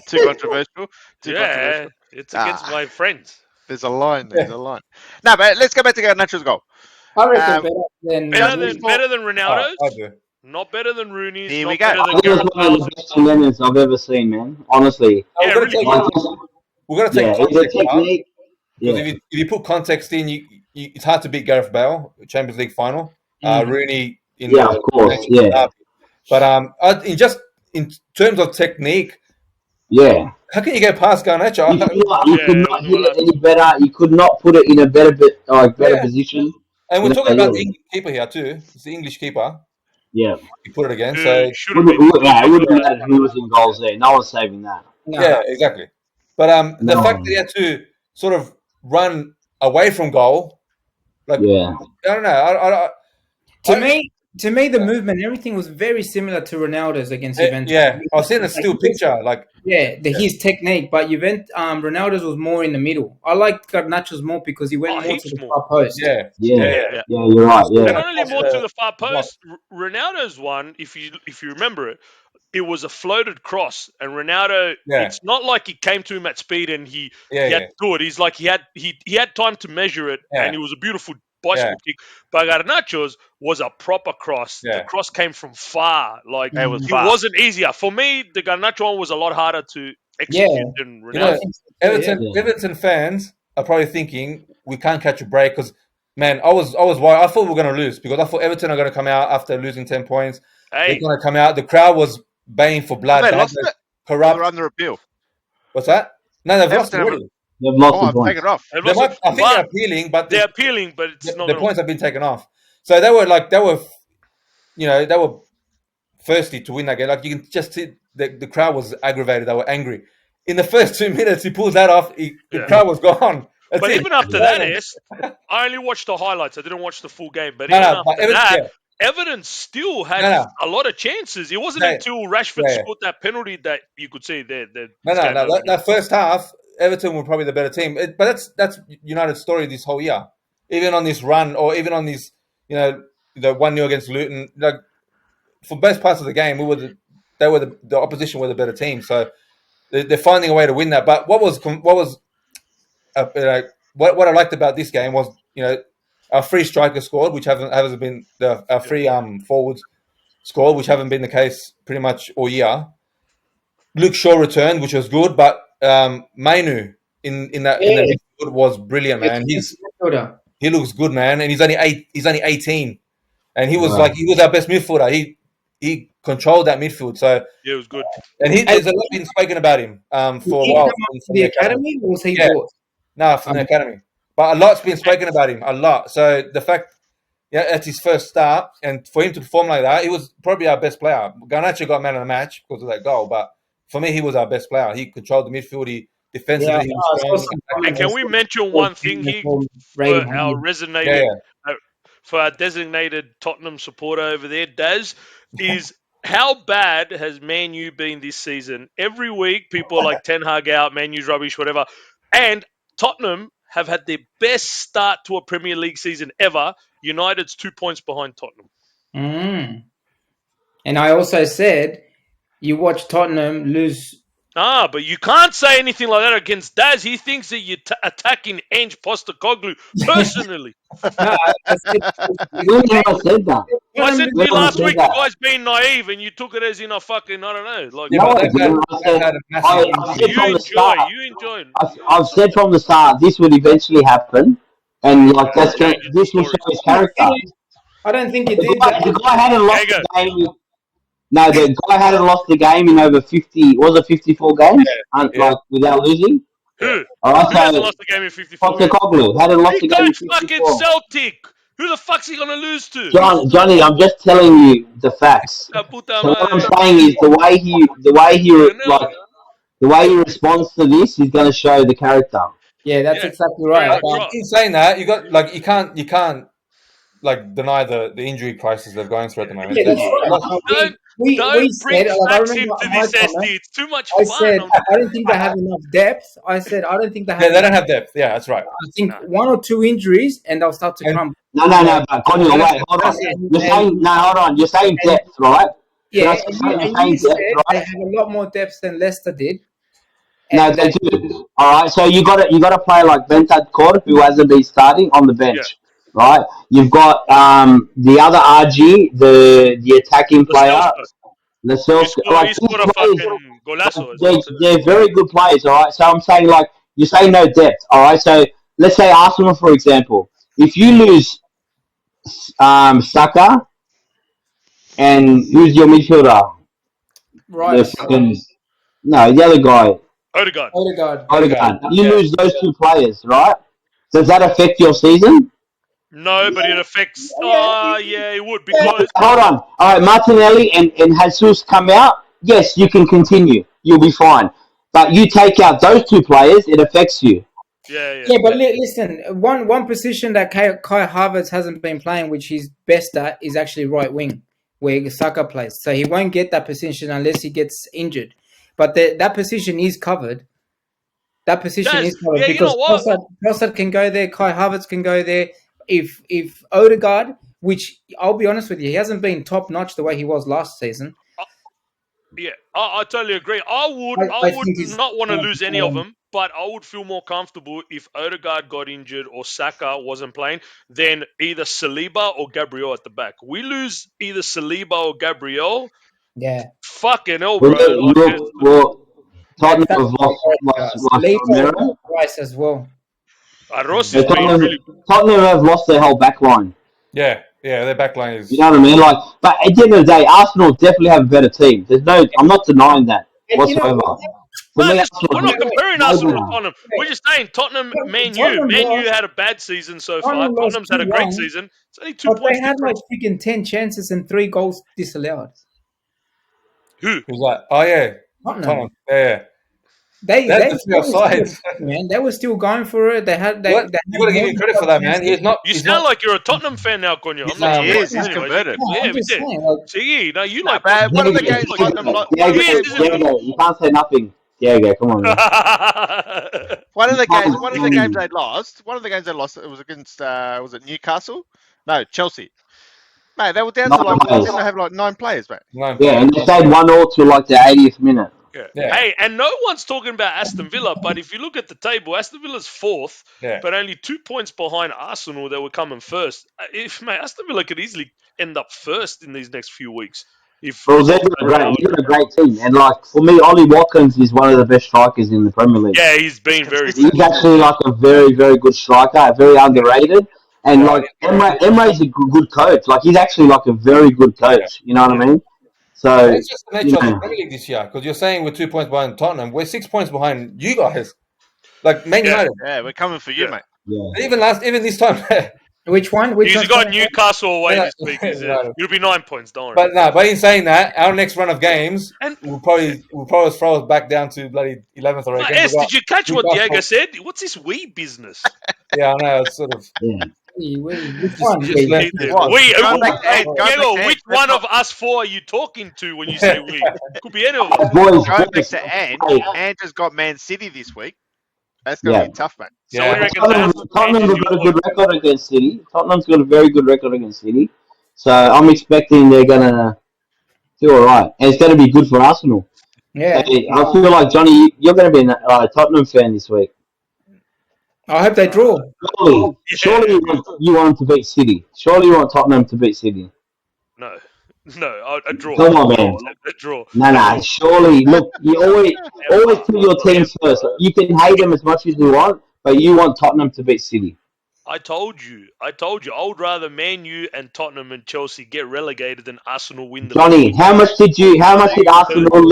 Too controversial. Too Yeah, controversial. it's against my friends. There's a line. There's a line. No, but let's go back to Garnacho's goal. I reckon Um, Better than I Ronaldo's. do. Not better than Rooney's. Here Not we go. better I than think it was Gareth one of Bale's. the best minutes I've ever seen, man. Honestly. Yeah, really Like, good. We're gonna take yeah, it's a context out, technique. because Yeah. if you put context in, it's hard to beat Gareth Bale, Champions League final. Rooney in Yeah, the of course. Yeah. But in terms of technique, Yeah. how can you get past Garnacho? You could not hit it any better. You could not put it in a better position. And we're talking about the Yeah. English keeper here too. It's the English keeper. Yeah. You put it again. Who So should have been. It wouldn't matter who was in goals there. No one's saving that. yeah, exactly. But the No. fact that he had to sort of run away from goal, like Yeah. I don't know. To me, the movement, everything was very similar to Ronaldo's against Juventus. Yeah, I was seeing a still picture. Like his technique, but Ronaldo's was more in the middle. I liked Garnacho's more because he went more heaps to the more. far post. Yeah. Yeah. You're right. And Yeah. not only more to the far post, Ronaldo's one, if you remember it, it was a floated cross, and Ronaldo. Yeah. It's not like he came to him at speed and he Yeah, had yeah, to do it. He's like he had time to measure it, Yeah. and it was a beautiful yeah, bicycle kick. But Garnacho's was a proper cross. The yeah. cross came from far. Like It was it far. wasn't easier for me. The Garnacho one was a lot harder to execute than You Ronaldo. know, think so too, Everton yeah. Everton fans are probably thinking we can't catch a break because, man, I was worried. I thought we were going to lose because I thought Everton are going to come out after losing 10 points. They're Hey, going to come out. The crowd was baying for blood. Have they They had lost those it? Or corrupt. they're under appeal? What's that? No, they've lost Everton have- already. They've lost Oh, the I've point. taken it off. they've They lost might, it. I think they're But appealing, but they're appealing, but it's not the going points have been taken off. So they were thirsty to win that game. Like you can just see the crowd was aggravated. They were angry. In the first 2 minutes, he pulls that off. The Yeah. crowd was gone. That's But it. even after that, I only watched the highlights. I didn't watch the full game. But No, even no, but after that, yeah. Everton still had No. a lot of chances. It wasn't They- until Rashford yeah. scored that penalty that you could see there. No. That first half, Everton were probably the better team. But that's United's story this whole year. Even on this run, or even on this, the 1-0 against Luton, like for most parts of the game, the opposition were the better team. So they're finding a way to win that. But what I liked about this game was our free striker scored, which hasn't been our free forwards scored, which haven't been the case pretty much all year. Luke Shaw returned, which was good, but Mainu in the midfield was brilliant, man. He looks good, man, and he's only 18, and he was he was our best midfielder. He controlled that midfield, so yeah, it was good. and there's a lot been spoken about him for a while. From the academy, or was he bought? No, from the academy, but a lot's been spoken about him, a lot. So the fact, that's his first start, and for him to perform like that, he was probably our best player. Garnacho got man of the match because of that goal, but for me, he was our best player. He controlled the midfield. He defensively, he was strong. And can we mention one thing here for our for our designated Tottenham supporter over there, Daz, is how bad has Man U been this season? Every week, people are like Ten Hag out, Man U's rubbish, whatever. And Tottenham have had their best start to a Premier League season ever. United's 2 points behind Tottenham. And I also said, you watch Tottenham lose. But you can't say anything like that against Daz. He thinks that you're attacking Ange Postecoglou personally. No, I said, You never said that. I said to you last week, that. you guys being naive, and you took it as in a fucking, I don't know. Like, No, I didn't. I said from the start. you enjoy. I've said from the start this would eventually happen, and like this will show his character. I don't think it did. The guy hadn't lost the game. No, the guy hadn't lost the game in over 50. Was it 54 games? Like without losing. Who? All right, Who hasn't lost the game in 54 games? Postecoglou hadn't lost He the game in coached 54. fucking Celtic. Who the fuck's he gonna lose to? Johnny, I'm just telling you the facts. So what I'm saying is the way he responds to this is going to show the character. Yeah, that's exactly right. Yeah, in saying that, you can't like deny the injury crisis they're going through at the moment. Yeah, that's right. Don't bring facts into my this, comment. It's too much I fun. said I don't think they have enough depth. I said I don't think they have. Yeah, they don't have depth. Yeah, that's right. I think 1 or 2 injuries and they'll start to crumble. No. But Connie, wait, hold on. You're saying depth, right? Yeah, you said they have a lot more depth than Leicester did. No, they do. All right, so you got to play like Bentancur, who hasn't been starting on the bench, right? You've got the other RG, the attacking player. He scored a fucking golazo. They're very good players, all right? So I'm saying, like, you say no depth, all right? So let's say Arsenal, for example. If you lose Saka and who's your midfielder? Right. No, the other guy. Odegaard. You lose those 2 players, right? Does that affect your season? No, but it affects. It would because. Hold on. All right, Martinelli and Jesus come out. Yes, you can continue. You'll be fine. But you take out those 2 players, it affects you. Yeah. But listen, one position that Kai Havertz hasn't been playing, which he's best at, is actually right wing, where Saka plays. So he won't get that position unless he gets injured. But that position is covered. That position is covered because Trossard can go there, Kai Havertz can go there. If Odegaard, which I'll be honest with you, he hasn't been top notch the way he was last season. Yeah, I totally agree. I I would think he's not want to lose any of them, but I would feel more comfortable if Odegaard got injured or Saka wasn't playing than either Saliba or Gabriel at the back. We lose either Saliba or Gabriel. yeah. Fucking hell, Well, bro! Like Tottenham That's have lost Saliba Romero. Rice as well. Ross So has been really. Tottenham have lost their whole back line. Yeah, their backline You is. know what I mean? Like, but at the end of the day, Arsenal definitely have a better team. I'm not denying that And you know, whatsoever. For No, me, we're Arsenal not are comparing way Arsenal to better. Tottenham. We're just saying Tottenham, Man U. Tottenham Man U lost. had a bad season so far. Tottenham lost Tottenham's had a great 2-1, season. It's only 2 but they points had like difference. freaking 10 chances and 3 goals disallowed. Who? Who's that? Oh yeah, Tottenham. Tottenham. Yeah. They That's they, the they three were still offsides. man. They were still going for it. They had What? they You had got to give more him than credit for 5 that, man. chances. You sound like you're a Tottenham fan now, Konya. I'm not Nah, He sure. bro. is. He's Anyways, converted. No, yeah, I'm we just did. saying, like, See, no, you Nah, like but Tottenham. one of the You games like Tottenham Tottenham. lost. Two years isn't enough. Diego, you can't say nothing. Diego, come on, man. One of You the games. can't One of the games say they lost. One of the games they lost. It was against. Was it Newcastle? No, Chelsea. Mate, they were down to nine like. players. Didn't they have like 9 players, mate? Yeah, Nine. and they stayed 1-1 to like the 80th minute. Yeah. Yeah, Hey, and no one's talking about Aston Villa, but if you look at the table, Aston Villa's fourth, yeah. but only 2 points behind Arsenal that were coming first. If mate, Aston Villa could easily end up first in these next few weeks if Well, results don't go our way. they've got a great team, and like for me, Ollie Watkins is one of the best strikers in the Premier League. Yeah, he's He's been very consistent. good. He's actually like a very, very good striker, very underrated. And Yeah, like Emre's a good coach. Like he's actually like a very good coach. You know what Yeah. I mean? and So it's just the you nature of the know, Premier League this year because you're saying we're 2 points behind Tottenham. We're 6 points behind you guys. Like Man Yeah. United. Yeah, we're coming for you, Yeah. mate. yeah. Even this time. which one? Which He's one's got coming? Newcastle away Yeah, this week. United. It'll be 9 points, don't worry. But in saying that, our next run of games And will probably throw us back down to bloody 11th, I reckon. S, did you catch what Diego Newcastle. said? What's this we business? Yeah, I know. It's sort of Yeah. Which just one? just left Keep it. it. What? We, Going back to Ange. Going back Diego, to Ange. which one of us four are you talking to when you say we? Could be any of us. Boys, Going back boys, to Ange. hey, Ange has got Man City this week. That's going to yeah. be tough, mate. So what do you Yeah. reckon, Tottenham, Zaz? Ange Tottenham is have your got a boy. good record against City. Tottenham's got a very good record against City. So I'm expecting they're gonna do all right, and it's going to be good for Arsenal. Yeah. Hey, I feel like Johnny, you're going to be a Tottenham fan this week. I hope they draw. Surely you want to beat City. Surely you want Tottenham to beat City. No, a draw. Come on, man. A draw. No. Surely, look, you always put your teams first. You can hate them as much as you want, but you want Tottenham to beat City. I told you. I would rather Man U and Tottenham and Chelsea get relegated than Arsenal win the Johnny, league. how much did Arsenal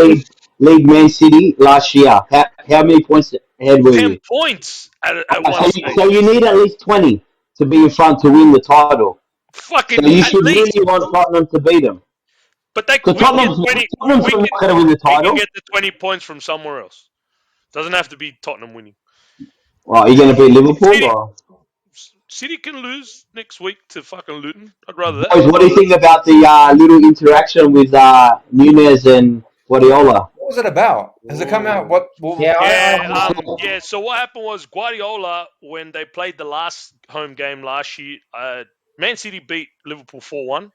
lead Man City last year? How many points ahead were 10 you? points at one stage. So you need at least 20 to be in front to win the title. Fucking So you at should least. really want Tottenham to beat them. But we Because can get 20. Tottenham's We not going to win the can title. get the 20 points from somewhere else. Doesn't have to be Tottenham winning. Well, are you going to beat Liverpool? City, Or? City can lose next week to fucking Luton. I'd rather that. Boys, what do you think about the little interaction with Nunez and Guardiola? What was it about? Has it come out? What Yeah, Yeah. So what happened was Guardiola, when they played the last home game last year, Man City beat Liverpool 4-1,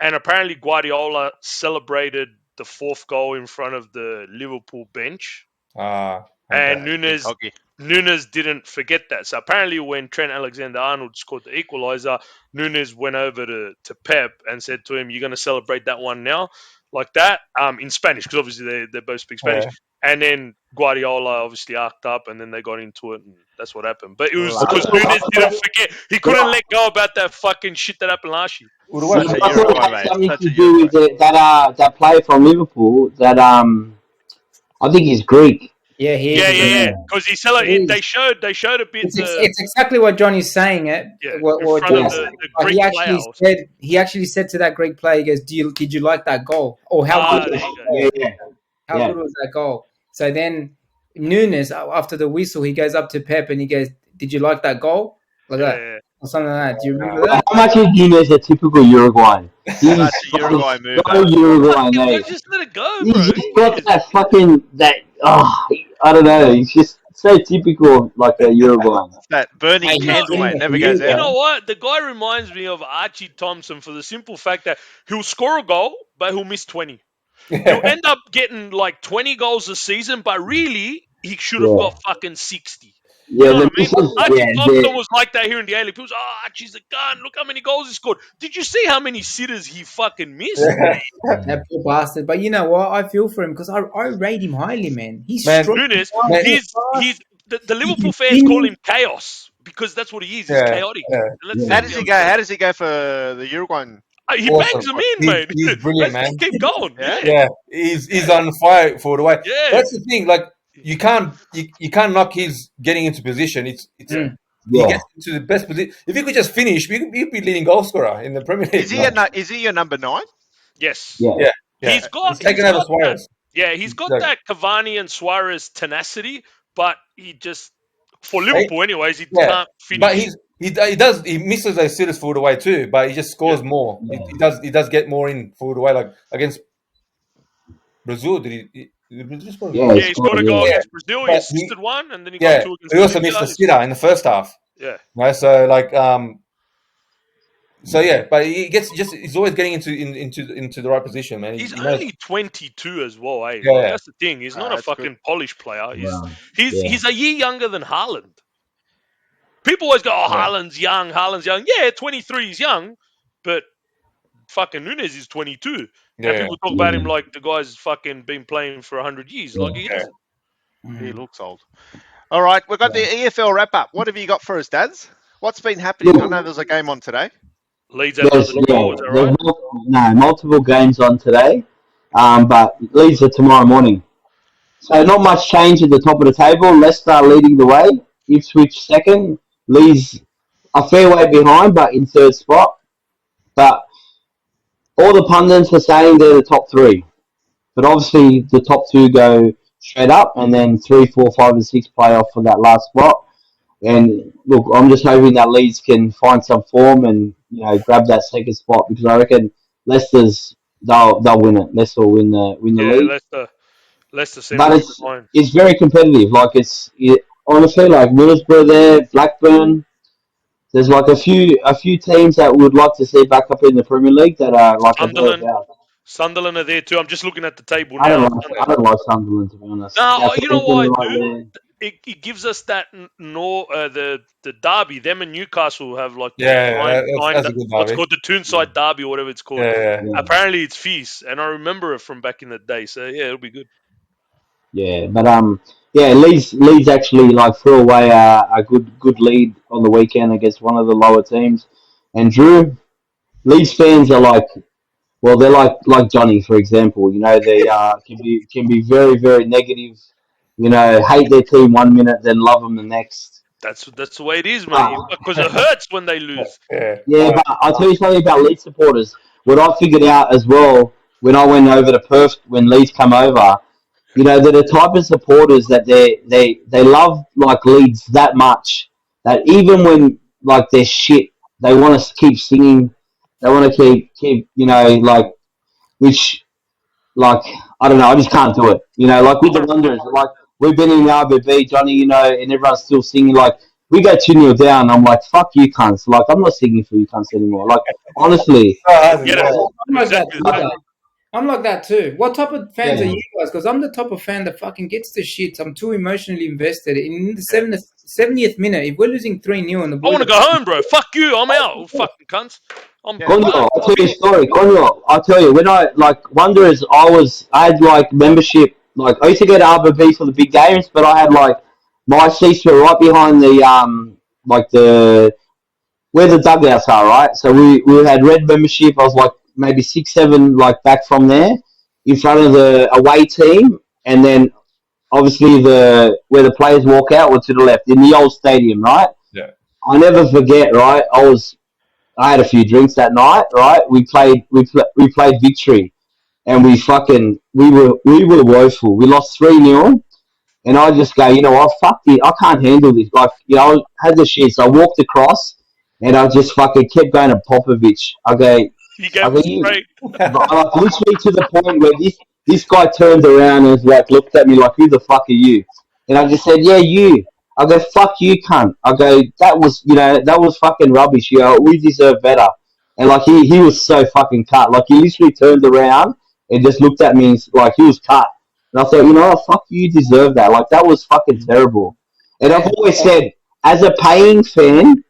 and apparently Guardiola celebrated the fourth goal in front of the Liverpool bench, okay. and Big hockey. Nunes didn't forget that. So apparently, when Trent Alexander-Arnold scored the equaliser, Nunes went over to Pep and said to him, "You're going to celebrate that one now, like that," in Spanish, because obviously they both speak Spanish. Yeah. And then Guardiola obviously arced up, and then they got into it, and that's what happened. But it was Wow. because Nunes didn't forget. He couldn't let go about that fucking shit that happened last year. Well, the one- Such a I thought it Uruguay, had mate. something Such to a do with Uruguay. that player from Liverpool that I think he's Greek. yeah, he is. Yeah. Because he celebrated. He is. They showed a bit. It's exactly what Johnny's saying. Yeah, What in front of Johnny's the saying. But Greek player. he actually said to that Greek player, he goes, did you like that goal? Or how good There was you that go. goal? How good was that goal? So then Nunes, after the whistle, he goes up to Pep and he goes, "Did you like that goal?" Like that, Yeah. or something like that. Do you remember that? How much is Nunez a typical Uruguayan? He's Such a Uruguay move, so mate. Uruguayan, eh? Just let it go, He's bro. just got that fucking I don't know. He's just so typical like a Uruguayan. That burning Hey, candle, he's mate, doing never it for goes you, You out. know what? The guy reminds me of Archie Thompson for the simple fact that he'll score a goal, but he'll miss 20. You end up getting like 20 goals a season, but really he should have got fucking 60. You Yeah, know what the I mean? misses, Archie yeah, Thompson was like that here in the A-League. People was, Archie's a gun. Look how many goals he scored. Did you see how many sitters he fucking missed? That poor bastard. But you know what? I feel for him because I rate him highly, man. He's Man, strong. Nunes, Man. he's the He Liverpool can fans call finish. him chaos because that's what he is. He's Yeah, chaotic. yeah. And let's How just does be he honest go? about How it. does he go for the Uruguayan? He Awesome. bangs them in, man. He's brilliant, Let's man. just keep going. Yeah. Yeah. Yeah, he's on fire for the way. Yeah. That's the thing. Like you can't knock his getting into position. It's Yeah. he Yeah. gets into the best position. If he could just finish, he'd be leading goal scorer in the Premier League. Is he your number 9? Yes. Yeah. Yeah, yeah. He's got taken over that. Suarez. Yeah, he's got Like, that Cavani and Suarez tenacity, but he just for Hey, Liverpool anyways, he yeah, can't but finish. he misses those sitters forward away too, but he just scores more. Yeah. He does get more in forward away, like against Brazil. Did Brazil score? Yeah, Yeah, he scored a goal Yeah. against Brazil. He But assisted one, and then he Yeah, got two against he also Bolivia. missed the sitter in the first half. Yeah, Right, so like so yeah, but he's always getting into the right position, man. he's He knows. only 22 as well. Eh? Yeah. Like, that's the thing. He's not a That's good. fucking polished player. Wow. He's a year younger than Haaland. People always go, "Oh, Yeah. Haaland's young. Haaland's young." Yeah, 23 is young, but fucking Nunes is 22. Yeah, And people talk about him like the guy's fucking been playing for 100 years. Like he Yeah. hasn't. He looks old. All right, we've got the EFL wrap up. What have you got for us, Dads? What's been happening? I know there's a game on today. Leeds at There's, another draw, is that right? multiple games on today, but Leeds are tomorrow morning. So not much change at the top of the table. Leicester leading the way. Ipswich second. Leeds a fair way behind, but in third spot. But all the pundits are saying they're the top 3. But obviously the top 2 go straight up, and then 3, 4, 5, and 6 play off for that last spot. And look, I'm just hoping that Leeds can find some form and grab that second spot, because I reckon Leicester's they'll win it. Leicester will win the league. Leicester seem But like fine. it's very competitive. Like honestly, like Middlesbrough there, Blackburn. There's like a few teams that would like to see back up in the Premier League that are like Sunderland are there too. I'm just looking at the table I now. don't like Sunderland, to be honest. No, you know why, dude? it gives us that the derby. Them and Newcastle have like Yeah, that's a good what's derby. called the Toonside derby or whatever it's called. Yeah. Apparently it's fierce, and I remember it from back in the day. So yeah, it'll be good. Yeah, but Leeds actually like threw away a good lead on the weekend against one of the lower teams, and Drew, Leeds fans are like, well, they're like Johnny, for example. They can be very, very negative. Hate their team 1 minute, then love them the next. That's the way it is, mate. Because it hurts when they lose. Yeah, but I'll tell you something about Leeds supporters. What I figured out as well when I went over to Perth when Leeds come over, they're the type of supporters that they love like Leeds that much that even when like they're shit, they want to keep singing. They want to keep which like I don't know. I just can't do it. Like with the Wanderers, like we've been in the RBB, Johnny, and everyone's still singing. Like we go 2-0 down, I'm like, fuck you cunts. Like I'm not singing for you cunts anymore. Like honestly, I'm like that too. I'm like that too. What type of fans are you guys? Because I'm the type of fan that fucking gets the shit. I'm too emotionally invested. In the 70th minute, if we're losing 3-0 and the boys I want to go home, bro. Fuck you. I'm out. Fucking cunts. Conyo, I'll tell you a story. Conyo, I'll tell you, when I Wanderers, I had like membership. Like I used to go to RBB for the big games, but I had like my seats were right behind the where the dugouts are, right? So we had red membership. I was like maybe 6, 7 like back from there, in front of the away team, and then obviously where the players walk out were to the left in the old stadium, right? Yeah. I never forget, right? I had a few drinks that night, right? We played Victory, and we were woeful. We lost 3-0, and I just go, you know what? Fuck it, I can't handle this. Like, I had the shit. So I walked across, and I just fucking kept going to Popovich. I go, straight. like literally to the point where this guy turned around and was like, looked at me like, who the fuck are you? And I just said, yeah, you. I go, fuck you, cunt. I go, that was fucking rubbish. We deserve better. And like he was so fucking cut. Like he literally turned around and just looked at me and like he was cut. And I thought, you know what, fuck you, deserve that. Like that was fucking terrible. And I've always said, as a paying fan,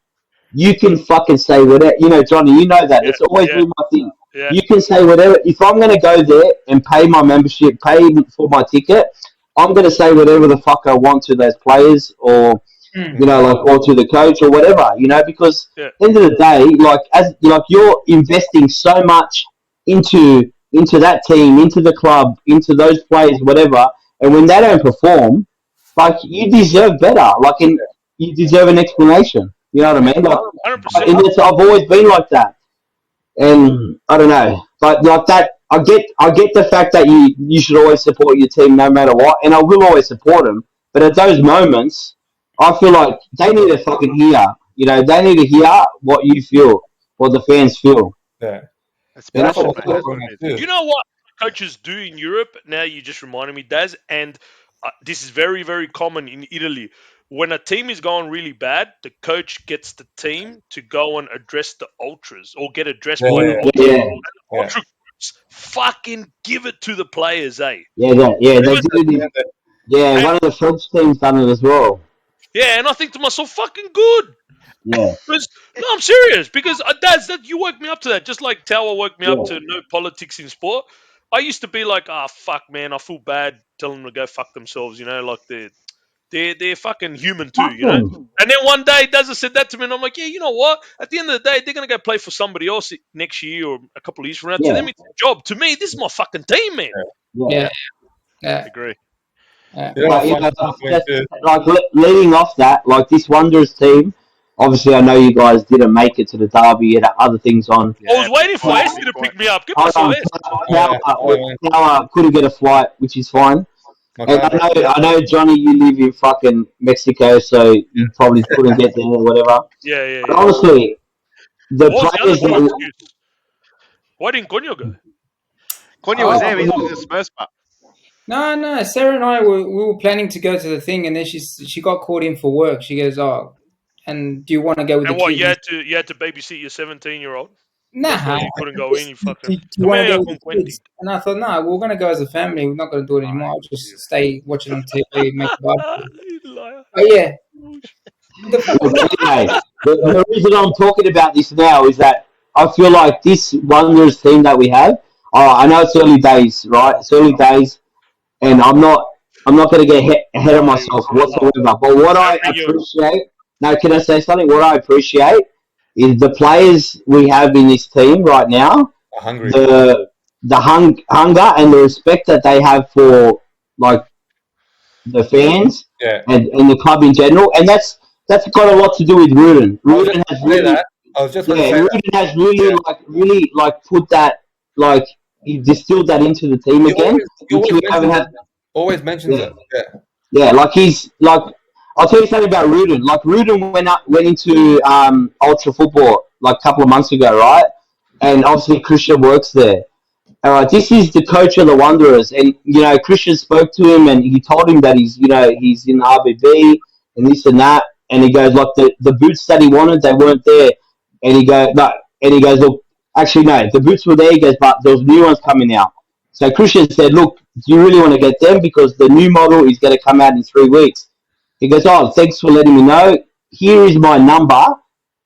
you can fucking say whatever. You know, Johnny, you know that. Yeah, It's always yeah, been my thing. yeah, You can say whatever. If I'm going to go there and pay my membership, pay for my ticket, I'm going to say whatever the fuck I want to those players or, you know, like, or to the coach or whatever, you know, because yeah. at the end of the day, like, as like you're investing so much into that team, into the club, into those players, whatever, and when they don't perform, like, you deserve better. Like, and you deserve an explanation. You know what I mean? Like, 100%. and I've always been like that. And I don't know, but like that, I get the fact that you should always support your team no matter what, and I will always support them. But at those moments, I feel like they need to fucking hear. You know, they need to hear what you feel, what the fans feel. Yeah. It's And I passion, thought, mate. That's what it is. Do you know what coaches do in Europe? Now you just reminded me, Daz, and this is very, very common in Italy. When a team is going really bad, the coach gets the team to go and address the ultras or get addressed by the Yeah. ultras. yeah, And the ultra groups fucking give it to the players, eh? they Because- did it. Yeah, one of the French teams done it as well. yeah, and I think to myself, fucking good. Yeah, Because, no, I'm serious. Because that you woke me up to that. Just like Tower woke me up Yeah. to no politics in sport. I used to be like, fuck, man, I feel bad telling them to go fuck themselves. You know, like they're fucking human too. You know. And then one day, Dazza said that to me, and I'm like, yeah, you know what? At the end of the day, they're gonna go play for somebody else next year or a couple of years from now. To Yeah. them, it's a job. To me, this is my fucking team, man. yeah. Yeah. Agree. Yeah, But, you know, fun too. like leading off that, like this Wanderers team. Obviously, I know you guys didn't make it to the derby. You had other things on. I was waiting for big Esty to point. pick me up. Get myself Esty. Tower couldn't get a flight, which is fine. And I know, Johnny, you live in fucking Mexico, so you probably couldn't get there or whatever. Yeah. But honestly, the What was the players other that excuse? Why didn't Conyo go? Konya was there. Oh, He was the Spurs part. No. Sarah and I we were planning to go to the thing, and then she got called in for work. She goes, "Oh, and do you want to go with And the what kids?" you had to babysit your 17-year-old? Nah. That's why you couldn't go in. You Do fucking. you want to Come go here, with the kids? And I thought, no, we're going to go as a family. We're not going to do it anymore. I'll just stay, watch it on TV, make a barbecue. You liar. But yeah, anyway, the reason I'm talking about this now is that I feel like this Wanderers team that we have. I know it's early days, right? It's early days, and I'm not going to get ahead of myself whatsoever. But what I appreciate, now can I say something? What I appreciate is the players we have in this team right now, Hungry. the hunger and the respect that they have for like the fans Yeah. and the club in general, and that's got a lot to do with Rudin. Rudin has really, I was just going to say Rudin has really like put that, like, he distilled that into the team again, which we haven't had. Always mentions it. Yeah. Yeah, like he's like, I'll tell you something about Rudin. Like Rudin went into ultra football like a couple of months ago, right? And obviously Christian works there. All right, this is the coach of the Wanderers, and you know Christian spoke to him, and he told him that he's in the RBB and this and that, and he goes like the boots that he wanted, they weren't there, and he goes look, actually no, the boots were there, he goes, but there's new ones coming out. So Christian said, look, do you really want to get them because the new model is going to come out in 3 weeks? He goes, oh, thanks for letting me know. Here is my number.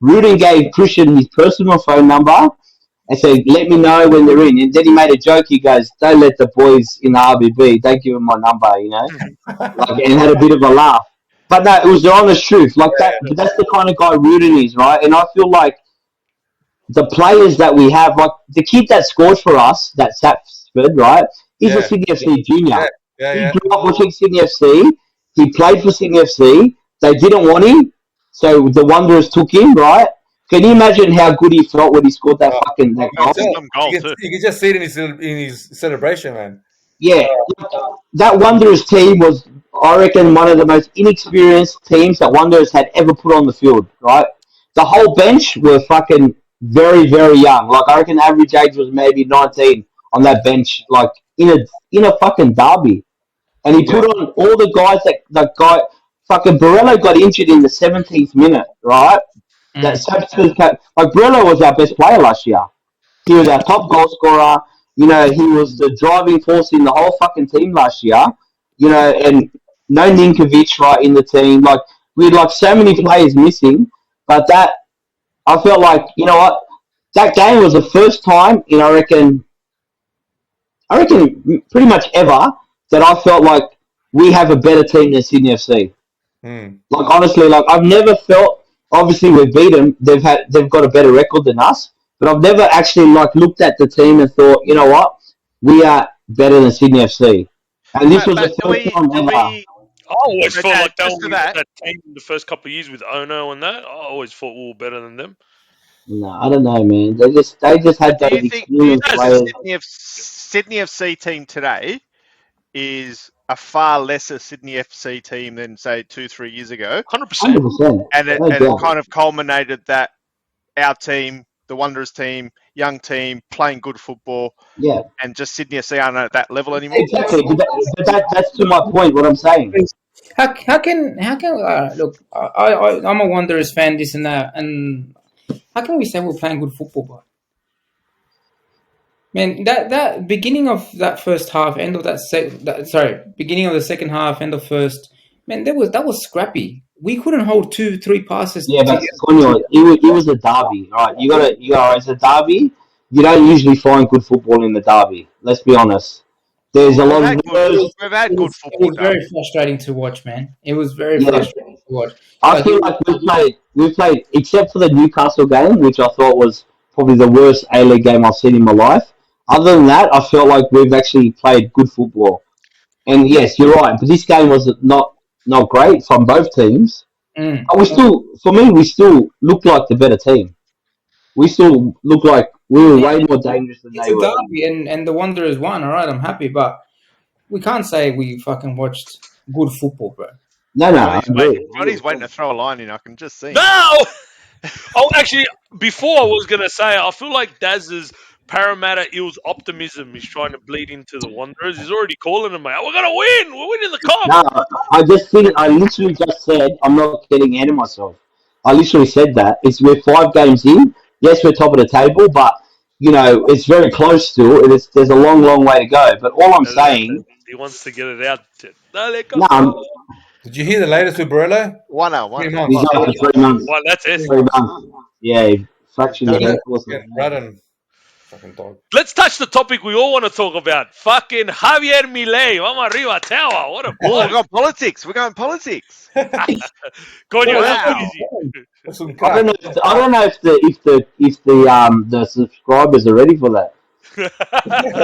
Rudin gave Christian his personal phone number. And said, let me know when they're in. And then he made a joke. He goes, don't let the boys in the RBB, don't give them my number, you know. And had a bit of a laugh. But no, it was the honest truth. Like that's the kind of guy Rudin is, right? And I feel like the players that we have, like the kid that scored for us, that Sapsford, right? He's a Sydney FC junior. Yeah. He grew up watching Sydney FC. He played for Sydney FC. They didn't want him. So the Wanderers took him, right? Can you imagine how good he felt when he scored that fucking that goal? Some goal You too. can just see it in his celebration, man. Yeah, that Wanderers team was, I reckon, one of the most inexperienced teams that Wanderers had ever put on the field, right? The whole bench were fucking very, very young. Like, I reckon average age was maybe 19 on that bench, like, in a fucking derby. And he put on all the guys that got, fucking Borello got injured in the 17th minute, right? That like Borello was our best player last year. He was our top goal scorer. He was the driving force in the whole fucking team last year. And no Ninkovic right in the team. Like we had like so many players missing, but that I felt like what that game was the first time in I reckon pretty much ever that I felt like we have a better team than Sydney FC. Hmm. Like honestly, like I've never felt. Obviously, we've beat them. They've got a better record than us. But I've never actually like looked at the team and thought, you know what, we are better than Sydney FC. And this was But the first time do ever. we? I always So felt Dad, like that just when to we got that, that team in the first couple of years with Ono and that. I always thought we were better than them. No, I don't know, man. They just had but do those you think? Do you experienced think As the players. Sydney FC team today is a far lesser Sydney FC team than say 2-3 years ago, 100%. 100%, and no it doubt. kind of culminated that our team, the Wanderers team, young team, playing good football, Yeah, and just Sydney FC aren't at that level anymore. exactly. But that's to my point. What I'm saying. How can look? I'm a Wanderers fan, this and that, and how can we say we're playing good football, bro? Man, that beginning of that first half, end of beginning of the second half, end of first. Man, that was scrappy. We couldn't hold 2-3 passes Yeah, but together. Conyo, it was a derby, right? It's a derby. You don't usually find good football in the derby. Let's be honest. There's a Well, lot of nerves. we've had It good was, it football was very derbies. frustrating to watch, man. It was very Yeah, frustrating to watch. I Like, feel like we've played, except for the Newcastle game, which I thought was probably the worst A-League game I've seen in my life. Other than that, I felt like we've actually played good football. And yes, you're right, but this game was not great from both teams. mm. But for me, we still looked like the better team. We still look like we were way more dangerous than It's they a were. derby, and the Wanderers won. All right, I'm happy, but we can't say we fucking watched good football, bro. No, I agree. Johnny's waiting to throw a line in. I can just see. No! Oh, actually, before I was going to say, I feel like Daz's Parramatta Eels optimism is trying to bleed into the Wanderers. He's already calling them, mate. We're going to win. We're winning the cup. No, I literally just said I'm not getting ahead of myself. I literally said that. We're 5 games in. Yes, we're top of the table, but it's very close still. There's a long, long way to go. But all I'm saying, He wants to get it out. Dale, no, campeón. Did you hear the latest with Borello? 3 1-1. months. he's out for 3 months. Well, that's it. 3 months. Yeah, he fractured his Borello, ankle or again, something. Braden, fucking dog. Let's touch the topic we all want to talk about. Fucking Javier Milei. Vamos arriba, tower. What a Oh, bloke. we got politics. We're going politics. Coño, Wow. how good is he? That's some I crack. don't know if the subscribers are ready for that.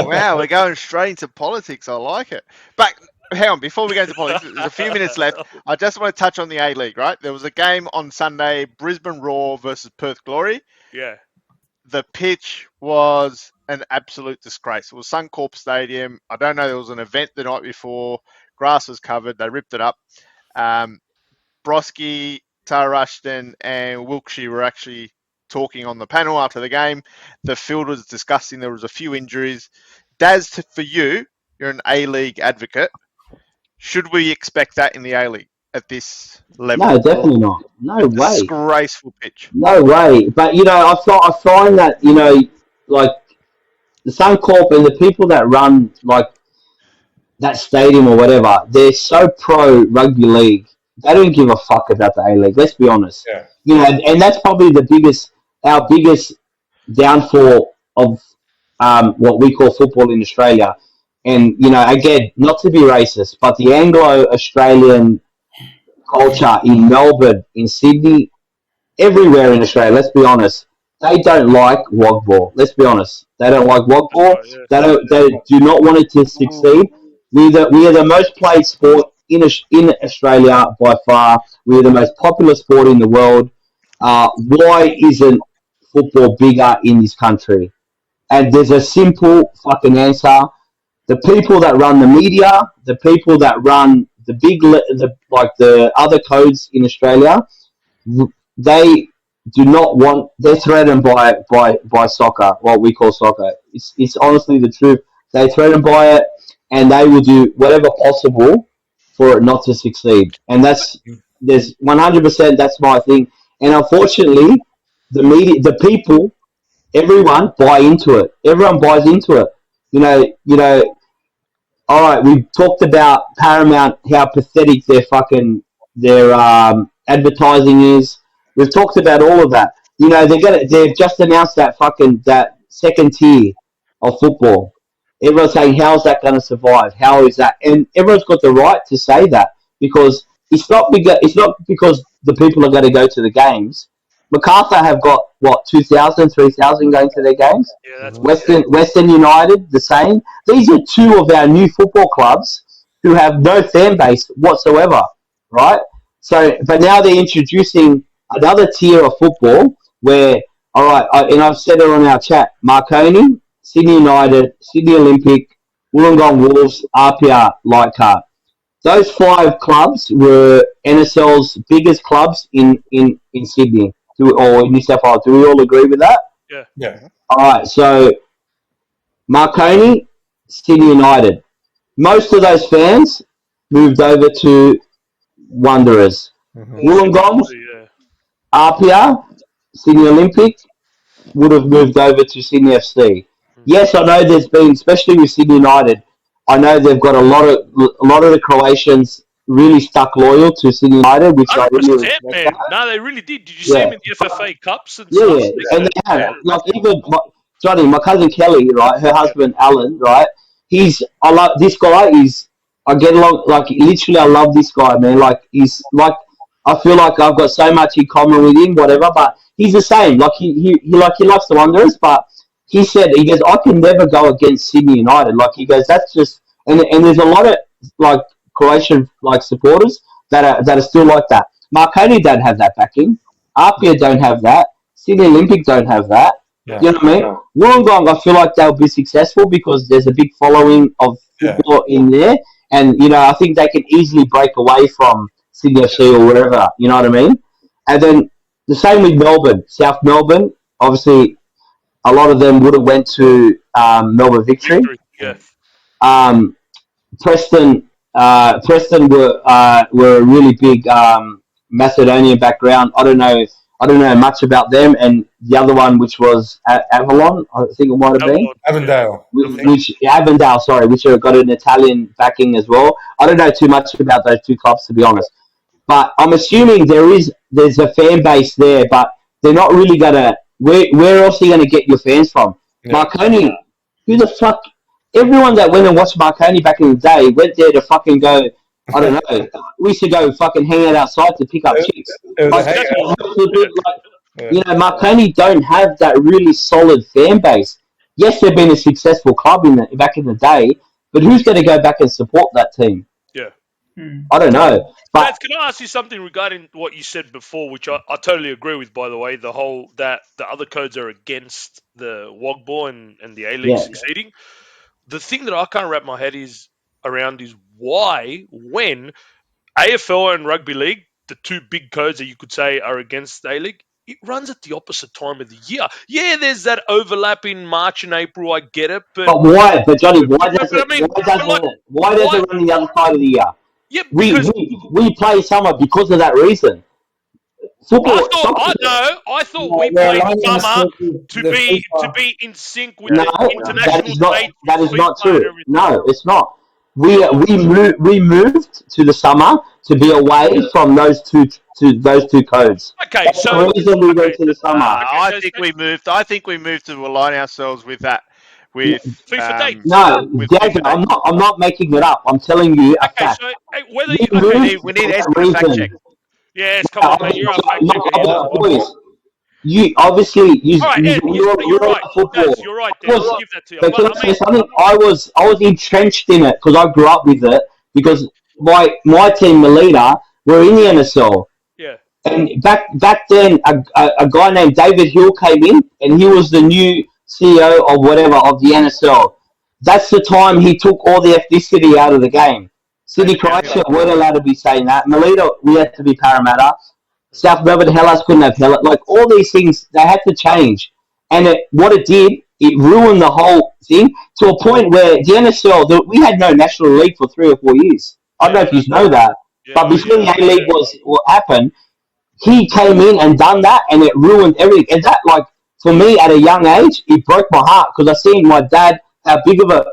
Wow, we're going straight into politics. I like it. But hang on, before we go into politics, there's a few minutes left. I just want to touch on the A-League, right? There was a game on Sunday, Brisbane Roar versus Perth Glory. Yeah. The pitch was an absolute disgrace. It was Suncorp Stadium. I don't know, there was an event the night before. Grass was covered. They ripped it up. Broski, Tara Rushton, and Wilkshire were actually talking on the panel after the game. The field was disgusting. There was a few injuries. Daz, for you, you're an A-League advocate. Should we expect that in the A-League at this level? No, definitely not. No way. Disgraceful pitch. No way. But I find that like the Suncorp and the people that run like that stadium or whatever, they're so pro rugby league. They don't give a fuck about the A League. Let's be honest. Yeah. And that's probably our biggest downfall of what we call football in Australia. And again, not to be racist, but the Anglo-Australian culture in Melbourne, in Sydney, everywhere in Australia, let's be honest, they don't like Wogball. Let's be honest. They don't like Wogball. That's right, yeah. They do not want it to succeed. We are the most played sport in Australia by far. We are the most popular sport in the world. Why isn't football bigger in this country? And there's a simple fucking answer. The people that run the media, the people that run the other codes in Australia, they do not want. They're threatened by soccer, what we call soccer. It's honestly the truth. They're threatened by it, and they will do whatever possible for it not to succeed. And there's 100%. That's my thing. And unfortunately, the media, the people, everyone buy into it. Everyone buys into it. You know, all right, we've talked about Paramount, how pathetic their advertising is. We've talked about all of that. They've just announced that second tier of football. Everyone's saying, how's that going to survive? How is that? And everyone's got the right to say that, because it's not because the people are going to go to the games. Macarthur have got what, 2,000, 3,000 going to their games. Yeah, that's Western United, the same. These are two of our new football clubs who have no fan base whatsoever, right? So, but now they're introducing another tier of football where, all right, and I've said it on our chat: Marconi, Sydney United, Sydney Olympic, Wollongong Wolves, RPR, Leichhardt. Those five clubs were NSL's biggest clubs in Sydney or in New South Wales. Do we all agree with that? yeah. Yeah. All right, so Marconi, Sydney United. Most of those fans moved over to Wanderers. Wollongong, Yeah. Apia, Sydney Olympic would have moved over to Sydney FC. Yes, I know there's been, especially with Sydney United, I know they've got a lot of the Croatians really stuck loyal to Sydney United, which I really 100%, respect man. that. No, they really did. Did you see Yeah. them in the FFA Cups and Yeah, stuff? yeah, and they have. Yeah. Like, even Johnny, my cousin Kelly, right? Her husband Alan, right? I love this guy. I get along, like, literally. I love this guy, man. Like, he's like, I feel like I've got so much in common with him, whatever. But he's the same. Like, he likes the Wanderers, but he goes, I can never go against Sydney United. Like, he goes, that's just, and there's a lot of like Croatian like supporters that are still like that. Marconi don't have that backing. Apia don't have that. Sydney Olympic don't have that. Yeah. You know what I mean? Wollongong, I feel like they'll be successful because there's a big following of football in there, and I think they can easily break away from Sydney FC or wherever. You know what I mean? And then the same with Melbourne, South Melbourne. Obviously, a lot of them would have went to Melbourne Victory. Yeah. Preston were a really big Macedonian background. I don't know much about them, and the other one, which was Avalon, I think it might have been Avondale. Avondale, sorry, which have got an Italian backing as well. I don't know too much about those two clubs, to be honest, but I'm assuming there's a fan base there, but they're not really gonna. Where else are you gonna get your fans from? Yeah. Marconi, who the fuck? Everyone that went and watched Marconi back in the day went there to fucking go. I don't know. We used to go fucking hang out outside to pick up chicks. It was a hangout. Marconi don't have that really solid fan base. Yes, they've been a successful club back in the day, but who's going to go back and support that team? Yeah. I don't know. But Lance, can I ask you something regarding what you said before, which I totally agree with, by the way, the whole that the other codes are against the WOGBAW and the A-League succeeding. The thing that I can't wrap my head around is why, when AFL and Rugby League, the two big codes that you could say are against A-League, it runs at the opposite time of the year. Yeah, there's that overlap in March and April, I get it, but why? But Johnny, why but does I mean, it run the other side of the year? Yeah, We because we play summer because of that reason. Football. I thought we We're played aligning summer ourselves with to the be FIFA. in sync with No, the international dates. that is FIFA not and true. everything. No, it's not. We moved to the summer to be away from those two codes. Okay, That's so the reason we went to the summer. I think we moved to align ourselves with that. With FIFA dates. No, with Jason, FIFA dates. I'm not making it up. I'm telling you a Okay, fact. so whether We you moved We need for that Esther to fact reason. check. yes, come on, man, you're a fact checker here as well. Boys, you obviously All right, Ed, you're right. football. Daz, you're right there. I'll give that to you. But can But I I say mean, something? I was entrenched in it because I grew up with it because my team, Melina, were in the NSL. yeah, And back then, a guy named David Hill came in, and he was the new CEO or whatever of the NSL. That's the time he took all the ethnicity out of the game. Sydney Croatia weren't allowed to be saying that. Melita, we had to be Parramatta. South Melbourne, Hellas couldn't have Hellas. Like, all these things, they had to change. And what it did, it ruined the whole thing to a point where the NSL, we had no National League for 3 or 4 years. I don't know if you know that. But before the A-League was what happened, he came in and done that, and it ruined everything. And that, like, for me, at a young age, it broke my heart because I seen my dad how big of a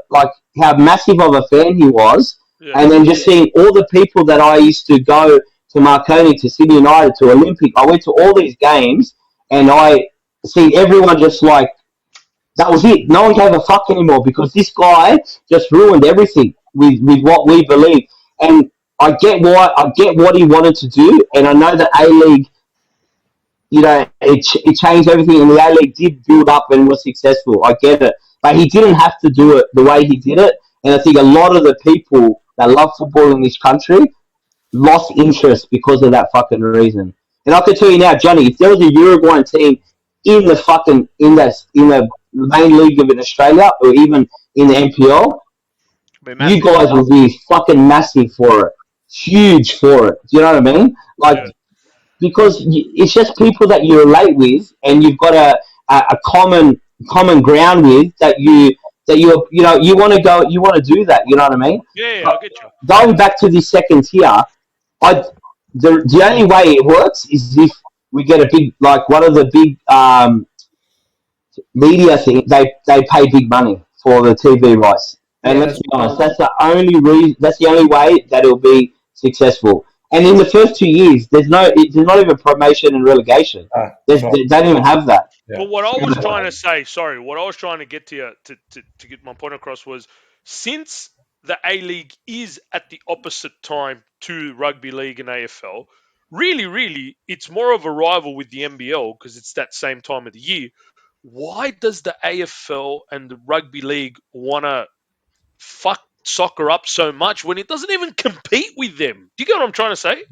how massive of a fan he was, Yeah. and then just seeing all the people that I used to go to Marconi, to Sydney United, to Olympic. I went to all these games, and I see everyone just like that was it. No one gave a fuck anymore because this guy just ruined everything with what we believe. And I get what he wanted to do, and I know that A League, it changed everything, and the A League did build up and was successful. I get it, but he didn't have to do it the way he did it. And I think a lot of the people that love football in this country lost interest because of that fucking reason. And I can tell you now, Johnny, if there was a Uruguayan team in the main league of in Australia or even in the NPL, you guys would be fucking massive for it, huge for it. Do you know what I mean? Like, Yeah. because it's just people that you relate with, and you've got a common ground with you want to go, you want to do that. You know what I mean? Yeah, But I get you. going back to this second tier, the only way it works is if we get a big, like one of the big media thing. They pay big money for the TV rights, and Yeah, let's be honest, that's the only reason. That's the only way that it'll be successful. And in the first 2 years, there's not even promotion and relegation. They don't even have that. Yeah. But what I was trying to say, sorry, what I was trying to get to you to get my point across was, since the A League is at the opposite time to rugby league and AFL, really, it's more of a rival with the NBL because it's that same time of the year. Why does the AFL and the rugby league want to fuck soccer up so much when it doesn't even compete with them? Do you get what I'm trying to say?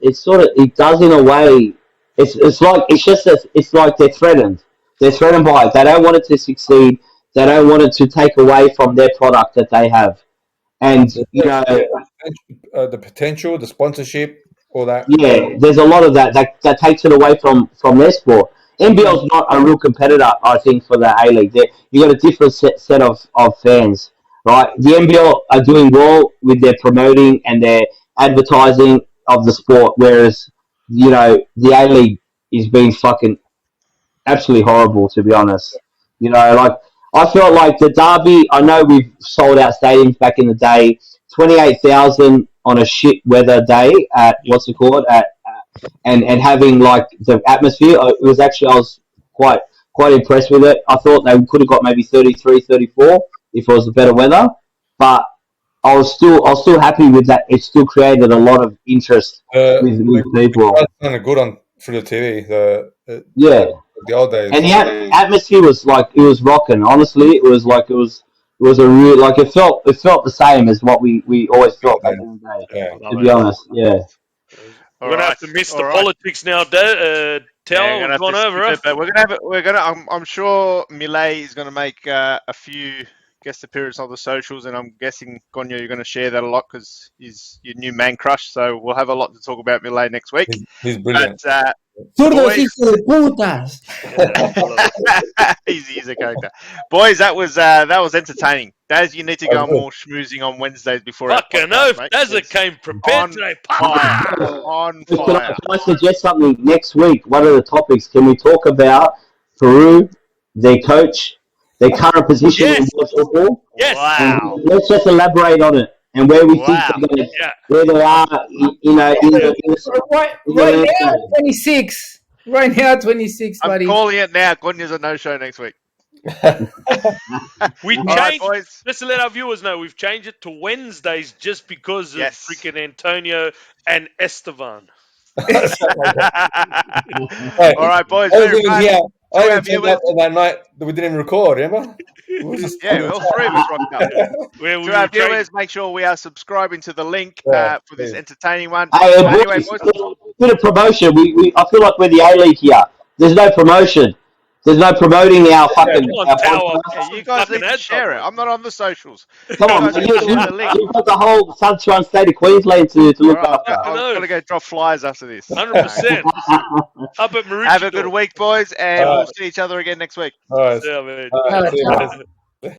It's sort of, it does in a way. It's like it's like they're threatened. They're threatened by it. They don't want it to succeed. They don't want it to take away from their product that they have. And The potential, the sponsorship, all that. yeah, there's a lot of that takes it away from their sport. NBL's not a real competitor, I think, for the A League. You got a different set of fans, right? The NBL are doing well with their promoting and their advertising of the sport, whereas the A League is being fucking absolutely horrible, to be honest. Like I felt like the derby. I know we've sold out stadiums back in the day. 28,000 on a shit weather day at what's it called and having like the atmosphere. It was actually, I was quite impressed with it. I thought they could have got maybe 33, 34 if it was the better weather, but I was still happy with that. It still created a lot of interest with people. It's kind of good on through the TV. Yeah. The old days. And the atmosphere was like, it was rocking. Honestly, it was a real, like, it felt the same as what we always felt back in the day. Yeah. To be honest, yeah. We're gonna have to miss the politics now, Tell. Yeah, We've gone over it. but we're gonna have it. We're gonna. I'm sure Millet is gonna make a few guest appearances on the socials, and I'm guessing Gonyo, you're gonna share that a lot because he's your new man crush. So we'll have a lot to talk about Millet next week. He's brilliant. But, Zurdos hijos de putas. he's a character. Boys, that was entertaining. Daz, you need to go more schmoozing on Wednesdays before. Fucking oath, Dazza came prepared today. On Can fire. I suggest something next week? What are the topics? Can we talk about Peru, their coach, their current position in world football? Yes. Wow. Let's just elaborate on it and where we think they're going to, where they are, Right now, 26. Right now, 26, I'm buddy. calling it now. Gonya's a no-show next week. We All right, changed, boys. just to let our viewers know, we've changed it to Wednesdays just because of Yes. freaking Antonio and Esteban. All right, boys. Very fun. I even turned up on that night that we didn't even record, remember? Yeah, all three of us rocked up. Where we To our were training. viewers, make sure we are subscribing to the link Yeah, for this please. entertaining one. Hey, Anyway, boys, boys, bit of promotion. I feel like we're the A League here. There's no promotion. There's no promoting our fucking Come on, our Tower. podcast. yeah, you guys Fucking need to add share it. something. I'm not on the socials. Come on, You guys need to share the link. you've got the whole Sunshine State of Queensland to look All right, after. I've got to go drop flies after this. 100%. Up at Maroochydore. Have a good week, boys, and we'll see each other again next week. All right. Yeah, man. All right. See you, man.